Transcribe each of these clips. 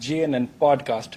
GNN podcast.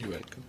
You're welcome.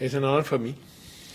It's an honor for me.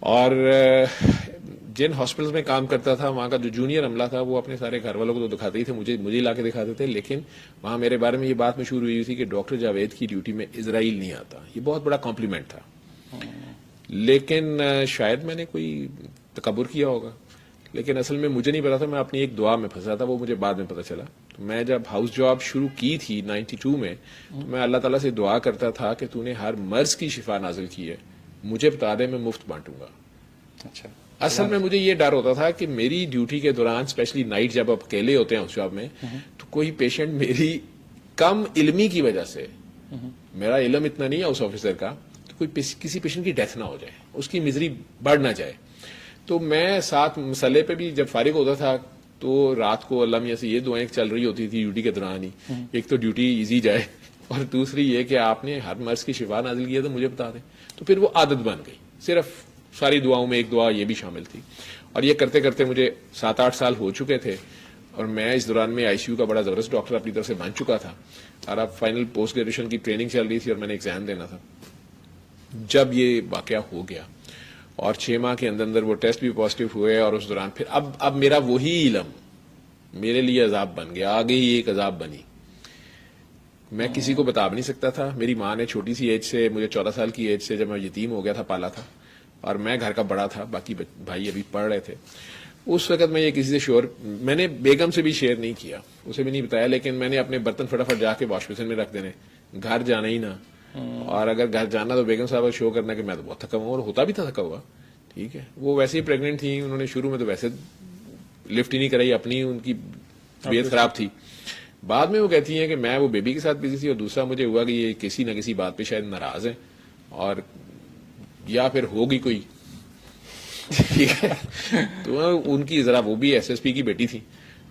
اور جن hospitals میں کام کرتا تھا وہاں کا جو جونیئر عملہ تھا وہ اپنے سارے گھر والوں کو تو دکھاتے ہی تھے, مجھے لا کے دکھاتے تھے, لیکن وہاں میرے بارے میں یہ بات مشہور ہوئی تھی کہ ڈاکٹر جاوید کی ڈیوٹی میں اسرائیل نہیں آتا. یہ بہت بڑا کمپلیمنٹ تھا, لیکن شاید میں نے کوئی تکبر کیا ہوگا, لیکن اصل میں مجھے نہیں پتا تھا, میں اپنی ایک دعا میں پھنسا تھا, وہ مجھے بعد میں پتا چلا. تو میں جب ہاؤس جاب شروع کی تھی 92 میں, تو میں اللہ تعالیٰ سے دعا کرتا تھا کہ تو نے ہر مرض کی شفا نازل کی ہے, مجھے بتا دے, میں مفت بانٹوں گا. اچھا, اصل میں مجھے یہ ڈر ہوتا تھا کہ میری ڈیوٹی کے دوران اسپیشلی نائٹ جب آپ اکیلے ہوتے ہیں اس جاب میں, تو کوئی پیشنٹ میری کم علمی کی وجہ سے, میرا علم اتنا نہیں ہے اس آفیسر کا, تو کوئی کسی پیشنٹ کی ڈیتھ نہ ہو جائے, اس کی مزری بڑھ نہ جائے. تو میں ساتھ مسئلے پہ بھی جب فارغ ہوتا تھا تو رات کو اللہ میاں سے یہ دعائیں چل رہی ہوتی تھی ڈیوٹی کے دوران ہی, ایک تو ڈیوٹی ایزی جائے, اور دوسری یہ کہ آپ نے ہر مرض کی شفا نازل کی ہے تو مجھے بتا دیں. تو پھر وہ عادت بن گئی, صرف ساری دعاؤں میں ایک دعا یہ بھی شامل تھی. اور یہ کرتے کرتے مجھے 7-8 سال ہو چکے تھے, اور میں اس دوران میں آئی سی یو کا بڑا زبردست ڈاکٹر اپنی طرف سے بن چکا تھا, اور اب فائنل پوسٹ گریجویشن کی ٹریننگ چل رہی تھی اور میں نے ایگزام دینا تھا. جب یہ واقعہ ہو گیا اور 6 ماہ کے اندر وہ ٹیسٹ بھی پازیٹیو ہوئے, اور اس دوران پھر اب میرا وہی علم میرے لیے عذاب بن گیا, آگے ہی ایک عذاب بنی. میں کسی کو بتا بھی نہیں سکتا تھا. میری ماں نے چھوٹی سی ایج سے, مجھے 14 سال کی ایج سے جب میں یتیم ہو گیا تھا, پالا تھا, اور میں گھر کا بڑا تھا, باقی بھائی ابھی پڑھ رہے تھے. اس وقت میں یہ کسی سے شیئر, میں نے بیگم سے بھی شیئر نہیں کیا, اسے بھی نہیں بتایا, لیکن میں نے اپنے برتن فٹافٹ جا کے واش بیسن میں رکھ دینے, گھر جانا ہی نہ, اور اگر گھر جانا تو بیگم صاحب کو شو کرنا کہ میں تو بہت تھکا ہوا, اور ہوتا بھی تھا تھکا ہوا. ٹھیک ہے, وہ ویسے ہی پریگننٹ تھی, انہوں نے شروع میں تو ویسے لفٹ ہی نہیں کرائی, اپنی ان کی طبیعت خراب تھی. بعد میں وہ کہتی ہیں کہ میں وہ بیبی کے ساتھ بزی تھی, اور دوسرا مجھے ہوا کہ یہ کسی نہ کسی بات پہ شاید ناراض ہیں, اور یا پھر ہوگی کوئی. ٹھیک ہے, تو ان کی ذرا, وہ بھی ایس ایس پی کی بیٹی تھی,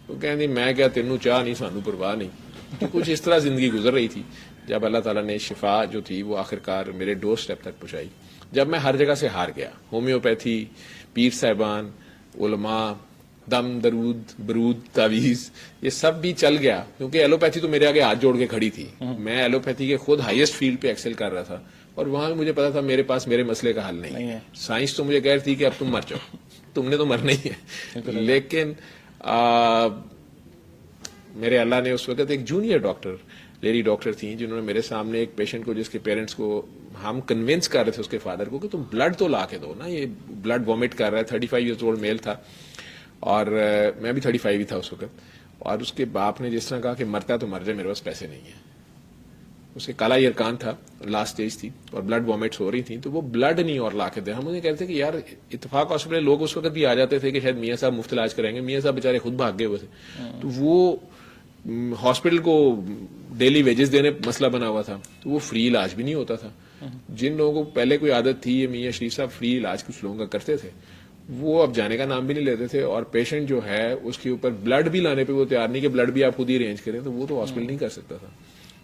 وہ کہتی میں کیا تینوں چاہ نہیں, سانو پرواہ نہیں. تو کچھ اس طرح زندگی گزر رہی تھی, جب اللہ تعالیٰ نے شفا جو تھی وہ آخرکار میرے ڈور اسٹیپ تک پہنچائی. جب میں ہر جگہ سے ہار گیا, ہومیوپیتھی, پیر صاحبان, علماء, دم, درود, برود, تعویذ, یہ سب بھی چل گیا, کیونکہ ایلوپیتھی تو میرے آگے ہاتھ جوڑ کے کھڑی تھی. میں ایلوپیتھی کے خود ہائیسٹ فیلڈ پہ ایکسل کر رہا تھا, اور وہاں بھی مجھے پتا تھا میرے پاس میرے مسئلے کا حل نہیں ہے. سائنس تو مجھے کہہ رہی تھی کہ اب تم مر جاؤ, تم نے تو مرنا ہی ہے. لیکن میرے اللہ نے اس وقت ایک جونیئر ڈاکٹر, لیڈی ڈاکٹر تھیں, جنہوں نے میرے سامنے ایک پیشنٹ کو, جس کے پیرنٹس کو ہم کنونس کر رہے تھے, اس کے فادر کو, کہ تم بلڈ تو لا کے دو نا, یہ بلڈ وامٹ کر رہا ہے. 35 ایئرز اولڈ میل تھا, اور میں بھی 35 ہی تھا اس وقت. اور اس کے باپ نے جس طرح کہا کہ مرتا تو مر جائے, میرے پاس پیسے نہیں ہیں. اس کے کالا یرکان تھا, لاسٹ اسٹیج تھی, اور بلڈ وامٹس ہو رہی تھیں, تو وہ بلڈ نہیں اور لا کے دے. ہم انہیں کہتے کہ یار اتفاق ہاسپٹل لوگ اس وقت بھی آ جاتے تھے کہ شاید میاں صاحب مفت علاج کریں گے, میاں صاحب بیچارے خود بھاگ گئے ہوئے تھے. تو وہ ہاسپٹل کو ڈیلی ویجز دینے مسئلہ بنا ہوا تھا, تو وہ فری علاج بھی نہیں ہوتا تھا. جن لوگوں کو پہلے کوئی عادت تھی, یہ میاں شریف صاحب فری علاج کچھ لوگوں کا کرتے تھے, وہ اب جانے کا نام بھی نہیں لیتے تھے. اور پیشنٹ جو ہے اس کے اوپر بلڈ بھی لانے پہ وہ تیار نہیں کہ بلڈ بھی آپ خود ہی ارینج کریں, تو وہ تو ہاسپٹل نہیں کر سکتا تھا.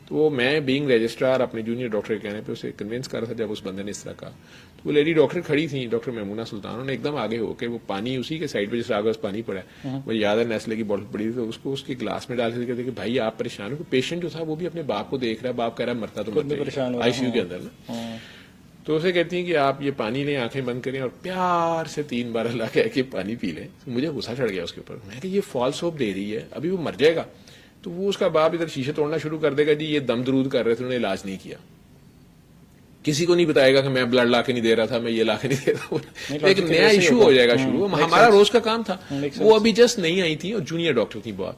تو میں بینگ رجسٹرار اپنے جونیئر ڈاکٹر کے کہنے پہ اسے کنونس کر رہا تھا. جب اس بندے نے اس طرح کہا, تو وہ لیڈی ڈاکٹر کھڑی تھی, ڈاکٹر میمونہ سلطان, انہوں نے ایک دم آگے ہو کے وہ پانی اسی کے سائڈ پہ جس آگے پانی پڑا ہے, وہ یاد ہے نیسلے کی بوتل پڑی تھی, تو اس کو اس کے گلاس میں ڈال کے کہتے کہ بھائی آپ پریشان ہو. پیشنٹ جو تھا وہ بھی اپنے باپ کو دیکھ رہا ہے, باپ کہہ رہا ہے مرتا تو مرتا, آئی سی یو کے اندر نا. تو اسے کہتی ہیں کہ آپ یہ پانی لیں, آنکھیں بند کریں, اور پیار سے 3 بار اللہ کہہ کے پانی پی لیں. مجھے غصہ چڑھ گیا اس کے اوپر. میں کہ یہ فالس ہوپ دے رہی ہے, ابھی وہ مر جائے گا. تو وہ اس کا باپ ادھر شیشے توڑنا شروع کر دے گا, جی یہ دم درود کر رہے تھے, انہوں نے علاج نہیں کیا. کسی کو نہیں بتائے گا کہ میں بلڈ لا کے نہیں دے رہا تھا, میں یہ لا کے نہیں دے رہا. ایک نیا ایشو ہو جائے گا شروع. ہمارا روز کا کام تھا, وہ ابھی جسٹ نہیں آئی تھی, اور جونیئر ڈاکٹر تھی بہت.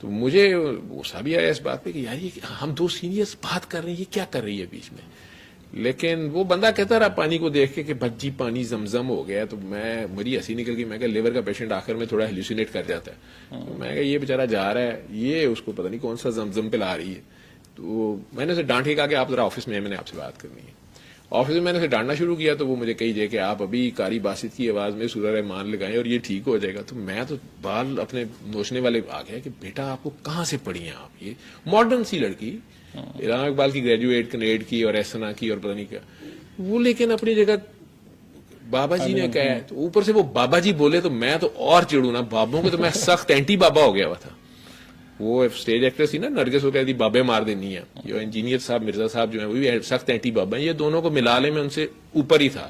تو مجھے غصہ بھی آیا اس بات پہ کہ یار یہ ہم 2 سینئرز بات کر رہے ہیں, یہ کیا کر رہی ہے بیچ میں. لیکن وہ بندہ کہتا رہا پانی کو دیکھ کے کہ بھجی پانی زمزم ہو گیا. تو مجھے ہنسی نکل گئی. میں کہ لیور کا پیشنٹ آخر میں تھوڑا ہیلوسینیٹ کر جاتا ہے. تو میں کہ یہ بیچارہ جا رہا ہے, یہ اس کو پتہ نہیں کون سا زمزم پہ لا رہی ہے. تو میں نے اسے ڈانٹ کے کہا کہ آپ ذرا آفس میں نے آپ سے بات کرنی ہے. آفس میں نے اسے ڈانٹنا شروع کیا, تو وہ مجھے کہی جائے کہ آپ ابھی قاری باسط کی آواز میں سورہ رحمان لگائیں اور یہ ٹھیک ہو جائے گا. تو میں تو بال اپنے نوچنے والے آ گیا کہ بیٹا آپ کو کہاں سے پڑھی ہیں آپ, یہ ماڈرن سی لڑکی, علامہ اقبال کی گریجویٹ کنیڈ کی اور ایسنا کی اور پتہ نہیں کیا, وہ لیکن اپنی جگہ بابا جی نے کہا ہے. تو اوپر سے وہ بابا جی بولے تو میں تو اور چڑوں نا, بابوں کے تو میں سخت اینٹی بابا ہو گیا ہوا تھا. وہ اسٹیج ایکٹریس تھی نا نرگس, وہ کہتی بابے مار دینی ہے. جو انجینئر صاحب مرزا صاحب جو ہیں وہ بھی سخت اینٹی بابا ہیں. یہ دونوں کو ملا لے میں ان سے اوپر ہی تھا,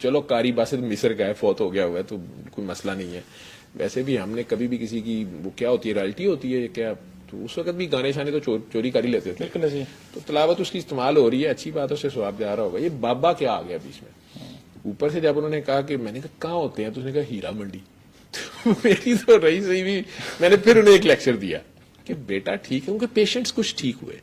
چلو قاری باسط مصر کا ہے, فوت ہو گیا ہوا ہے تو کوئی مسئلہ نہیں ہے. ویسے بھی ہم نے کبھی بھی کسی کی وہ کیا ہوتی ہے رائلٹی ہوتی ہے کیا, تو اس وقت بھی گانے شانے تو چوری کر ہی لیتے تھے. بالکل جی. تو تلاوت اس کی استعمال ہو رہی ہے, اچھی بات ہے, اس سے ثواب جا رہا ہوگا. یہ بابا کیا آ گیا بیچ میں اوپر سے. جب انہوں نے کہا کہ میں نے کہا کہاں ہوتے ہیں, تو اس نے کہا ہیرا منڈی. میری تو رہی صحیح بھی, میں نے پھر انہیں ایک لیکچر دیا کہ بیٹا ٹھیک ہے, ان کے پیشنٹس کچھ ٹھیک ہوئے,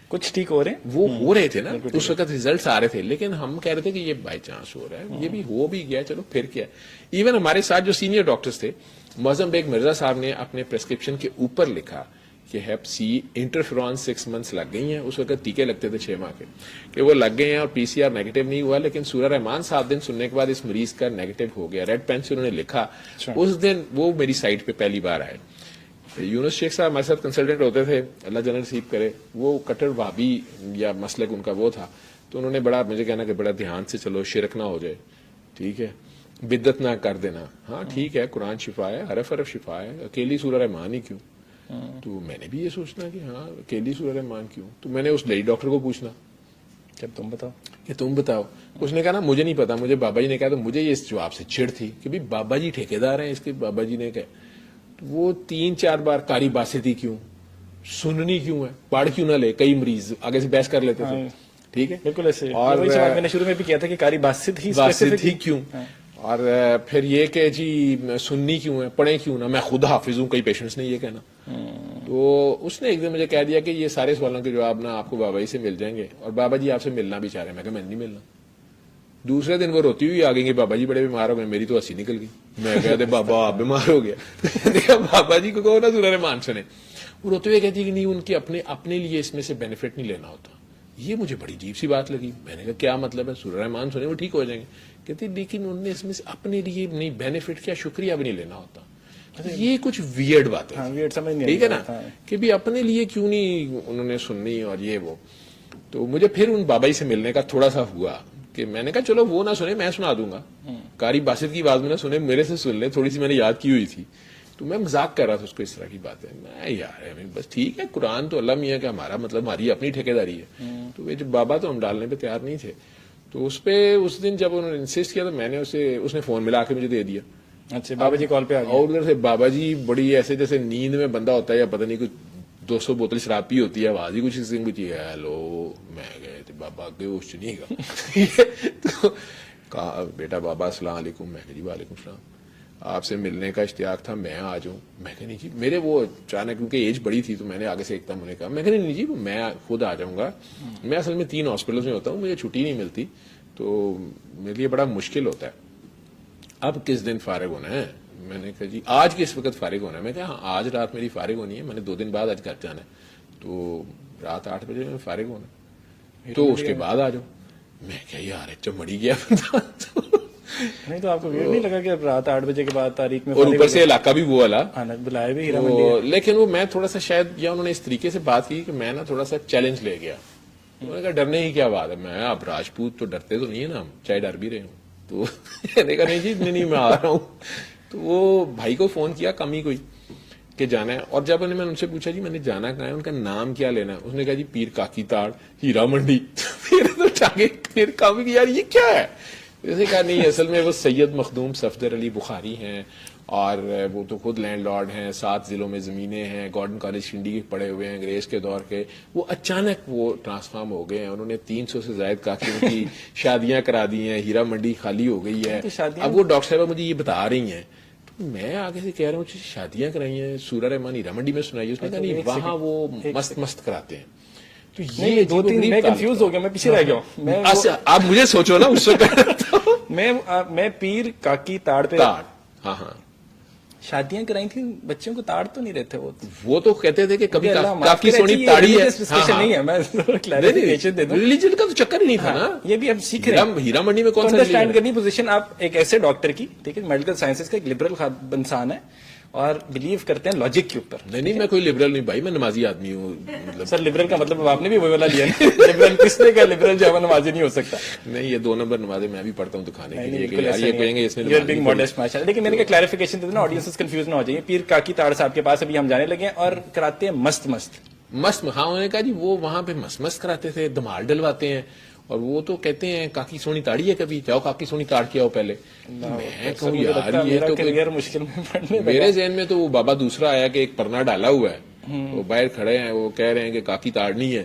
کچھ ٹھیک ہو رہے ہیں, وہ ہو رہے تھے نا اس وقت ریزلٹس آ رہے تھے, لیکن ہم کہہ رہے تھے کہ یہ بائی چانس ہو رہا ہے, یہ بھی ہو بھی گیا, چلو پھر کیا. ایون ہمارے ساتھ جو سینئر ڈاکٹرز تھے, معظم بیگ مرزا صاحب نے اپنے پرسکرپشن کے اوپر لکھا کہ ہیپ سی انٹرفیرون 6 months لگ گئی ہیں. اس وقت ٹیکے لگتے تھے 6 ماہ کے, کہ وہ لگ گئے ہیں اور پی سی آر نیگیٹو نہیں ہوا, لیکن سورہ رحمان 7 دن سننے کے بعد اس مریض کا نیگیٹو ہو گیا. ریڈ پین سے انہوں نے لکھا. اس دن وہ میری سائٹ پہ پہلی بار آئے. یونس شیخ صاحب ہمارے ساتھ کنسلٹنٹ ہوتے تھے, اللہ جنرل نصیب کرے, وہ کٹر وہابی یا مسلک ان کا وہ تھا, تو انہوں نے بڑا مجھے کہنا کہ بڑا دھیان سے چلو, شرک نہ ہو جائے, ٹھیک ہے, بدعت نہ کر دینا. ہاں ٹھیک ہے, قرآن شفا ہے, حرف حرف شفا ہے, اکیلی سورہ رحمان ہی کیوں. تو میں نے بھی یہ سوچنا کہ ہاں اکیلی سورہ رحمان کیوں. تو میں نے اس لیڈی ڈاکٹر کو پوچھنا جب تم بتاؤ کہ تم بتاؤ. اس نے کہا نا مجھے نہیں پتا, مجھے بابا جی نے کہا. تو مجھے یہ اس جواب سے چڑ تھی کہ بھی بابا جی ٹھیکیدار ہیں اس کے. بابا جی نے کہا وہ 3-4 بار قاری باسطی کیوں, سننی کیوں ہے, پڑھ کیوں نہ لے. کئی مریض آگے سے بحث کر لیتے تھے, ٹھیک ہے, بالکل ایسے. اور میں نے شروع میں بھی کیا تھا کہ قاری باسط ہی کیوں, اور پھر یہ کہ جی سننی کیوں ہے, پڑھیں کیوں نہ, میں خود حافظ ہوں, کئی پیشنٹس نے یہ کہنا. تو اس نے ایک دن مجھے کہہ دیا کہ یہ سارے سوالوں کے جواب نا آپ کو بابا جی سے مل جائیں گے, اور بابا جی آپ سے ملنا بھی چاہ رہے ہیں. میں کہا میں نہیں ملنا. دوسرے دن وہ روتی ہوئی آ گئی کہ بابا جی بڑے بیمار ہو گئے. میری تو ہنسی نکل گئی. میں کہتے بابا آپ بیمار ہو گیا. بابا جی کو کہو نا سورہ رحمان سنے. وہ روتے ہوئے کہتی کہ نہیں, ان کے اپنے لیے اس میں سے بینیفٹ نہیں لینا ہوتا. یہ مجھے بڑی عجیب سی بات لگی. میں نے کہا کیا مطلب ہے, سورہ رحمان سنے وہ ٹھیک ہو جائیں گے. کہتے لیکن انہوں نے اس میں سے اپنے لیے نہیں بینیفٹ کیا, شکریہ بھی نہیں لینا ہوتا. یہ کچھ ویئرڈ بات ہے, ٹھیک ہے نا, کہ بھی اپنے لیے کیوں نہیں انہوں نے سننی اور یہ وہ. تو مجھے پھر ان بابا جی سے ملنے کا تھوڑا سا ہوا کہ میں نے کہا چلو وہ نہ سنے, میں سنا دوں گا. قاری باسط کی آواز میں نہ سنے, میرے سے سن لے, تھوڑی سی میں نے یاد کی ہوئی تھی. تو میں مذاق کر رہا تھا اس کو, اس طرح کی بات ہے. میں یار بس ٹھیک ہے, قرآن تو اللہ میاں کا, ہمارا مطلب ہماری اپنی ٹھیکیداری ہے. تو یہ جو بابا تو ہم ڈالنے پہ تیار نہیں تھے. تو اس پہ اس دن جب انہوں نے انسسٹ کیا تو میں نے اس نے فون ملا کے مجھے دے دیا. اچھا بابا جی کال پہ آ گئے, اور ادھر سے بابا جی بڑی ایسے جیسے نیند میں بندہ ہوتا ہے یا پتہ نہیں کچھ 200 بوتل شراب پی ہوتی ہے, آواز ہی کچھ کچھ ہے, ہیلو. میں گئے تھے بابا کے ہوش نہیں گا. تو کہا بیٹا بابا السلام علیکم. میں کہ جی وعلیکم السلام, آپ سے ملنے کا اشتیاق تھا, میں آ جاؤں. میں کہ نہیں جی, میرے وہ اچانک کیونکہ ایج بڑی تھی تو میں نے آگے سے ایک دم انہیں کہا. میں کہ نہیں جی میں خود آ جاؤں گا. میں اصل میں 3 ہاسپٹلوں میں ہوتا ہوں, مجھے چھٹی نہیں ملتی, تو میرے لیے بڑا مشکل ہوتا ہے. اب کس دن فارغ ہونا ہے. میں نے کہا جی آج کس وقت فارغ ہونا ہے. میں کہا ہاں آج رات میری فارغ ہونی ہے, میں نے 2 دن بعد آج گھر جانا ہے, تو رات 8 بجے میں فارغ ہونا ہے, تو اس کے بعد آ جاؤ. میں کہا یار چمڑی گیا بندہ. نہیں تو آپ کو ویئرڈ نہیں لگا کہ رات 8 بجے کے بعد تاریخ میں, اور اوپر سے علاقہ بھی وہ والا بلائے بھی ہیرا منڈی. لیکن وہ میں تھوڑا سا شاید, یا انہوں نے اس طریقے سے بات کی کہ میں نا تھوڑا سا چیلنج لے گیا. انہوں نے کہا ڈرنے کی کیا بات ہے. میں اب راجپوت تو ڈرتے تو نہیں ہے نا, ہم چاہے ڈر بھی رہے ہوں. تو میں نے کہا نہیں جی نہیں میں آ رہا ہوں. تو وہ بھائی کو فون کیا کم ہی کوئی کہ جانا ہے. اور جب میں ان سے پوچھا جی میں نے جانا کہاں ہے, ان کا نام کیا لینا ہے, اس نے کہا جی پیر کاکی تاڑ ہیرا منڈی. پھر کام کی یار یہ کیا ہے. جیسے کہا نہیں اصل میں وہ سید مخدوم صفدر علی بخاری ہیں, اور وہ تو خود لینڈ لارڈ ہیں, 7 ضلعوں میں زمینیں ہیں, گارڈن کالج کنڈی کے پڑے ہوئے ہیں انگریز کے دور کے. وہ اچانک وہ ٹرانسفارم ہو گئے ہیں, انہوں نے 300 سے زائد کاکیوں کی شادیاں کرا دی ہیں, ہیرا منڈی خالی ہو گئی ہے. اب وہ ڈاکٹر صاحبہ مجھے یہ بتا رہی ہیں, تو میں آگے سے کہہ رہا ہوں شادیاں کرائی ہیں, سورہ رحمان ہیرا منڈی میں سنائی. اس نے کہا نہیں وہاں وہ مست کراتے ہیں. تو یہ 2-3 میں کنفیوز ہو گیا, میں پیچھے رہ گیا ہوں. آپ مجھے سوچو نا اس وقت میں پیر کاکی تاڑ پہ ہاں شادیاں کرائی تھیں, بچوں کو تاڑ تو نہیں رہتے. وہ تو کہتے تھے کہ کبھی کافی سونی تاڑی ہے. نہیں ہے, میں کلیریفیکیشن دے دوں, ریلیجن کا تو چکر ہی نہیں تھا نا. یہ بھی ہم سیکھ رہے ہیں. ہیرا منڈی میں کون سا انڈرسٹینڈ کرنی پوزیشن. آپ ایک ایسے ڈاکٹر کی, ٹھیک ہے, میڈیکل سائنسز کا ایک لبرل انسان ہے اور بلیو کرتے ہیں لاجک کے اوپر. نہیں میں کوئی لبرل نہیں بھائی, میں نمازی آدمی ہوں. مطلب سر لبرل کا مطلب آپ نے بھی وہی والا لیا ہے. لبرل کس نے کہا لبرل جو ہے نمازی نہیں ہو سکتا. نہیں یہ 2 نمبر نمازیں میں بھی پڑھتا ہوں دکھانے کے لیے. لیکن میں نے کلیریفیکیشن دے دوں, آڈینس کنفیوز نہ ہو جائے. پیر کاکی تاڑ صاحب کے پاس ابھی ہم جانے لگے ہیں اور کراتے ہیں مست. ہاں انہوں نے کہا جی وہ وہاں پہ مست کراتے تھے, دھمال ڈلواتے ہیں, اور وہ تو کہتے ہیں کاکی سونی تاڑی ہے, کبھی جاؤ کاکی سونی تاڑ کے آؤ پہلے. میں کہوں یار یہ تو کیریئر مشکل میں پڑنے لگا. میرے ذہن میں تو وہ بابا دوسرا آیا کہ ایک پرنا ڈالا ہوا ہے, وہ باہر کھڑے ہیں, وہ کہہ رہے ہیں کہ کاکی تاڑنی ہے.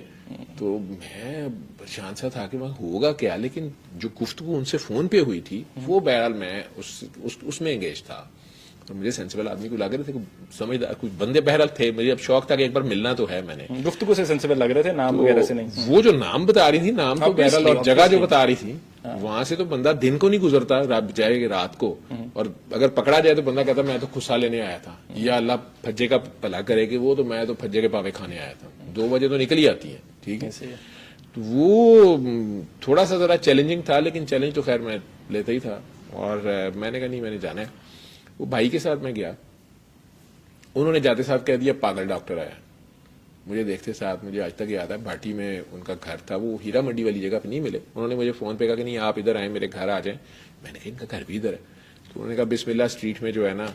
تو میں پریشان سا تھا کہ وہاں ہوگا کیا, لیکن جو گفتگو ان سے فون پہ ہوئی تھی وہ بہرحال میں اس میں انگیج تھا. اور مجھے سینسیبل آدمی کو لگ رہے تھے, سمجھدار کچھ بندے بہرحال تھے. مجھے اب شوق تھا کہ ایک بار ملنا تو ہے. میں نے گفتگو سے سینسیبل لگ رہے تھے, نام وغیرہ سے نہیں. وہ جو نام بتا رہی تھی, نام تو بہرحال, اور جگہ جو بتا رہی تھی, وہاں سے تو بندہ دن کو نہیں گزرتا, جائے گا رات کو, اور اگر پکڑا جائے تو بندہ کہتا میں تو خصا لینے آیا تھا, یا اللہ پھجے کا بھلا کرے کہ وہ تو میں تو پھجے کے پاوے کھانے آیا تھا. 2 بجے تو نکل ہی آتی ہے. ٹھیک ہے, تو وہ تھوڑا سا ذرا چیلنجنگ تھا, لیکن چیلنج تو خیر میں لیتا ہی تھا. اور میں نے کہا نہیں, میں نے جانا ہے. وہ بھائی کے ساتھ میں گیا, انہوں نے جاتے ساتھ کہہ دیا پاگل ڈاکٹر آیا. مجھے دیکھتے ساتھ مجھے آج تک یاد ہے, بھاٹی میں ان کا گھر تھا, وہ ہیرا منڈی والی جگہ پہ نہیں ملے. انہوں نے مجھے فون پہ کہا کہ نہیں آپ ادھر آئیں, میرے گھر آ جائیں. میں نے کہا ان کا گھر بھی ادھر ہے. تو انہوں نے کہا بسم اللہ اسٹریٹ میں جو ہے نا,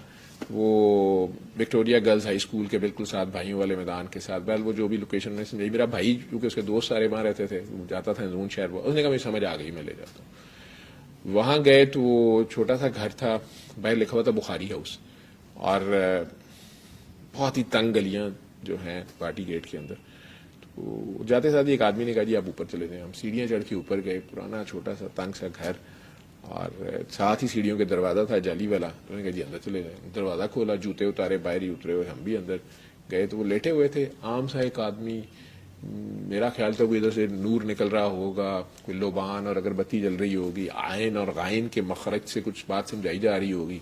وہ وکٹوریا گرلز ہائی اسکول کے بالکل ساتھ, بھائیوں والے میدان کے ساتھ. بہرحال وہ جو بھی لوکیشن میں سمجھائی, میرا بھائی کیونکہ اس کے دوست سارے وہاں رہتے تھے, جاتا تھا زون شہر, اس نے کہا مجھے سمجھ آ گئی, میں لے جاتا ہوں. وہاں گئے تو وہ چھوٹا سا گھر تھا, باہر لکھا ہوا تھا بخاری ہاؤس, اور بہت ہی تنگ گلیاں جو ہیں پارٹی گیٹ کے اندر. تو جاتے ساتھ ایک آدمی نے کہا جی آپ اوپر چلے جائیں. ہم سیڑھیاں چڑھ کے اوپر گئے, پرانا چھوٹا سا تنگ سا گھر, اور ساتھ ہی سیڑھیوں کے دروازہ تھا جالی والا. انہوں نے کہا جی اندر چلے جائیں. دروازہ کھولا, جوتے اتارے, باہر ہی اترے ہوئے, ہم بھی اندر گئے. تو وہ لیٹے ہوئے تھے, عام سا ایک آدمی, میرا خیال تھا کوئی ادھر سے نور نکل رہا ہوگا, کوئی لوبان اور اگر بتی جل رہی ہوگی, عین اور غائن کے مخرج سے کچھ بات سمجھائی جا رہی ہوگی.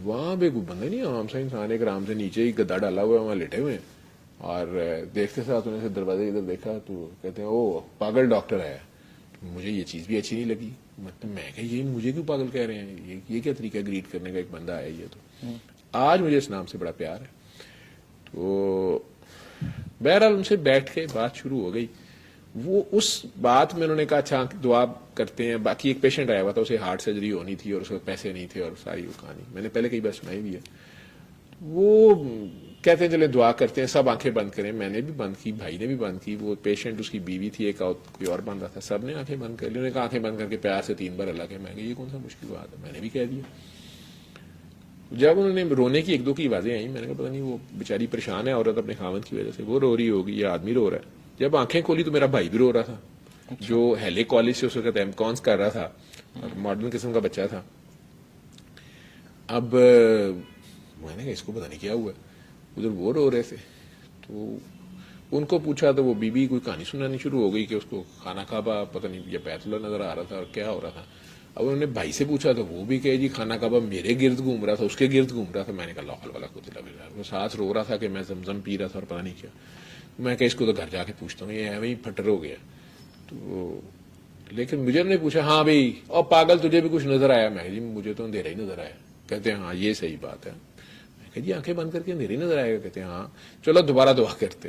وہاں پہ کوئی بندہ نہیں, عام سا انسان, ایک آرام سے نیچے ہی گدا ڈالا ہوا ہے, وہاں لیٹے ہوئے ہیں. اور دیکھتے ساتھ انہوں نے دروازے ادھر دیکھا تو کہتے ہیں او پاگل ڈاکٹر ہے. مجھے یہ چیز بھی اچھی نہیں لگی. مطلب میں کہ یہ مجھے کیوں پاگل کہہ رہے ہیں, یہ کیا طریقہ گریٹ کرنے کا, ایک بندہ ہے یہ. تو آج مجھے اس نام سے بڑا پیار ہے. تو بہرحال ان سے بیٹھ کے بات شروع ہو گئی. وہ اس بات میں انہوں نے کہا اچھا دعا کرتے ہیں. باقی ایک پیشنٹ آیا ہوا تھا, اسے ہارٹ سرجری ہونی تھی اور اس کو پیسے نہیں تھے, اور ساری وہ کہانی میں نے پہلے کئی بار سنائی بھی ہے. وہ کہتے ہیں چلے دعا کرتے ہیں, سب آنکھیں بند کریں. میں نے بھی بند کی, بھائی نے بھی بند کی, وہ پیشنٹ اس کی بیوی تھی, ایک کوئی اور بند رہا تھا, سب نے آنکھیں بند کر لی. انہوں نے کہا آنکھیں بند کر کے پیار سے 3 بار اللہ کے. میں کہ یہ کون سا مشکل بات ہے, میں نے بھی کہہ دیا. جب انہوں نے رونے کی 1-2 کی آوازیں آئیں, میں نے کہا پتہ نہیں وہ بیچاری پریشان ہے عورت اپنے خاوند کی وجہ سے, وہ رو رہی ہوگی یا آدمی رو رہا ہے. جب آنکھیں کھولی تو میرا بھائی بھی رو رہا تھا, جو ہیلے کالج سے اس وقت ایم کونس کر رہا تھا, ماڈرن قسم کا بچہ تھا. اب میں نے کہا اس کو پتہ نہیں کیا ہوا ہے, ادھر وہ رو رہے تھے. تو ان کو پوچھا تو وہ بیوی کوئی کہانی سنانی شروع ہو گئی کہ اس کو خانہ کعبہ پتہ نہیں یا بیت اللہ نظر آ رہا تھا اور کیا ہو رہا تھا. اب انہوں نے بھائی سے پوچھا تو وہ بھی کہ جی خانہ کعبہ میرے گرد گھوم رہا تھا, اس کے گرد گھوم رہا تھا. میں نے کہا لا حول ولا قوت الا باللہ. وہ ساتھ رو رہا تھا کہ میں زمزم پی رہا تھا اور پتہ نہیں کیا. میں کہ اس کو تو گھر جا کے پوچھتا ہوں, یہ ایویں ہی پھٹر ہو گیا. تو لیکن مجھے نے پوچھا ہاں بھائی اور پاگل تجھے بھی کچھ نظر آیا؟ میں جی مجھے تو اندھیرا ہی نظر آیا. کہتے ہیں ہاں یہ صحیح بات ہے. میں کہ جی آنکھیں بند کر کے اندھیرا ہی نظر آئے گا؟ کہتے ہیں ہاں. چلو دوبارہ دعا کرتے.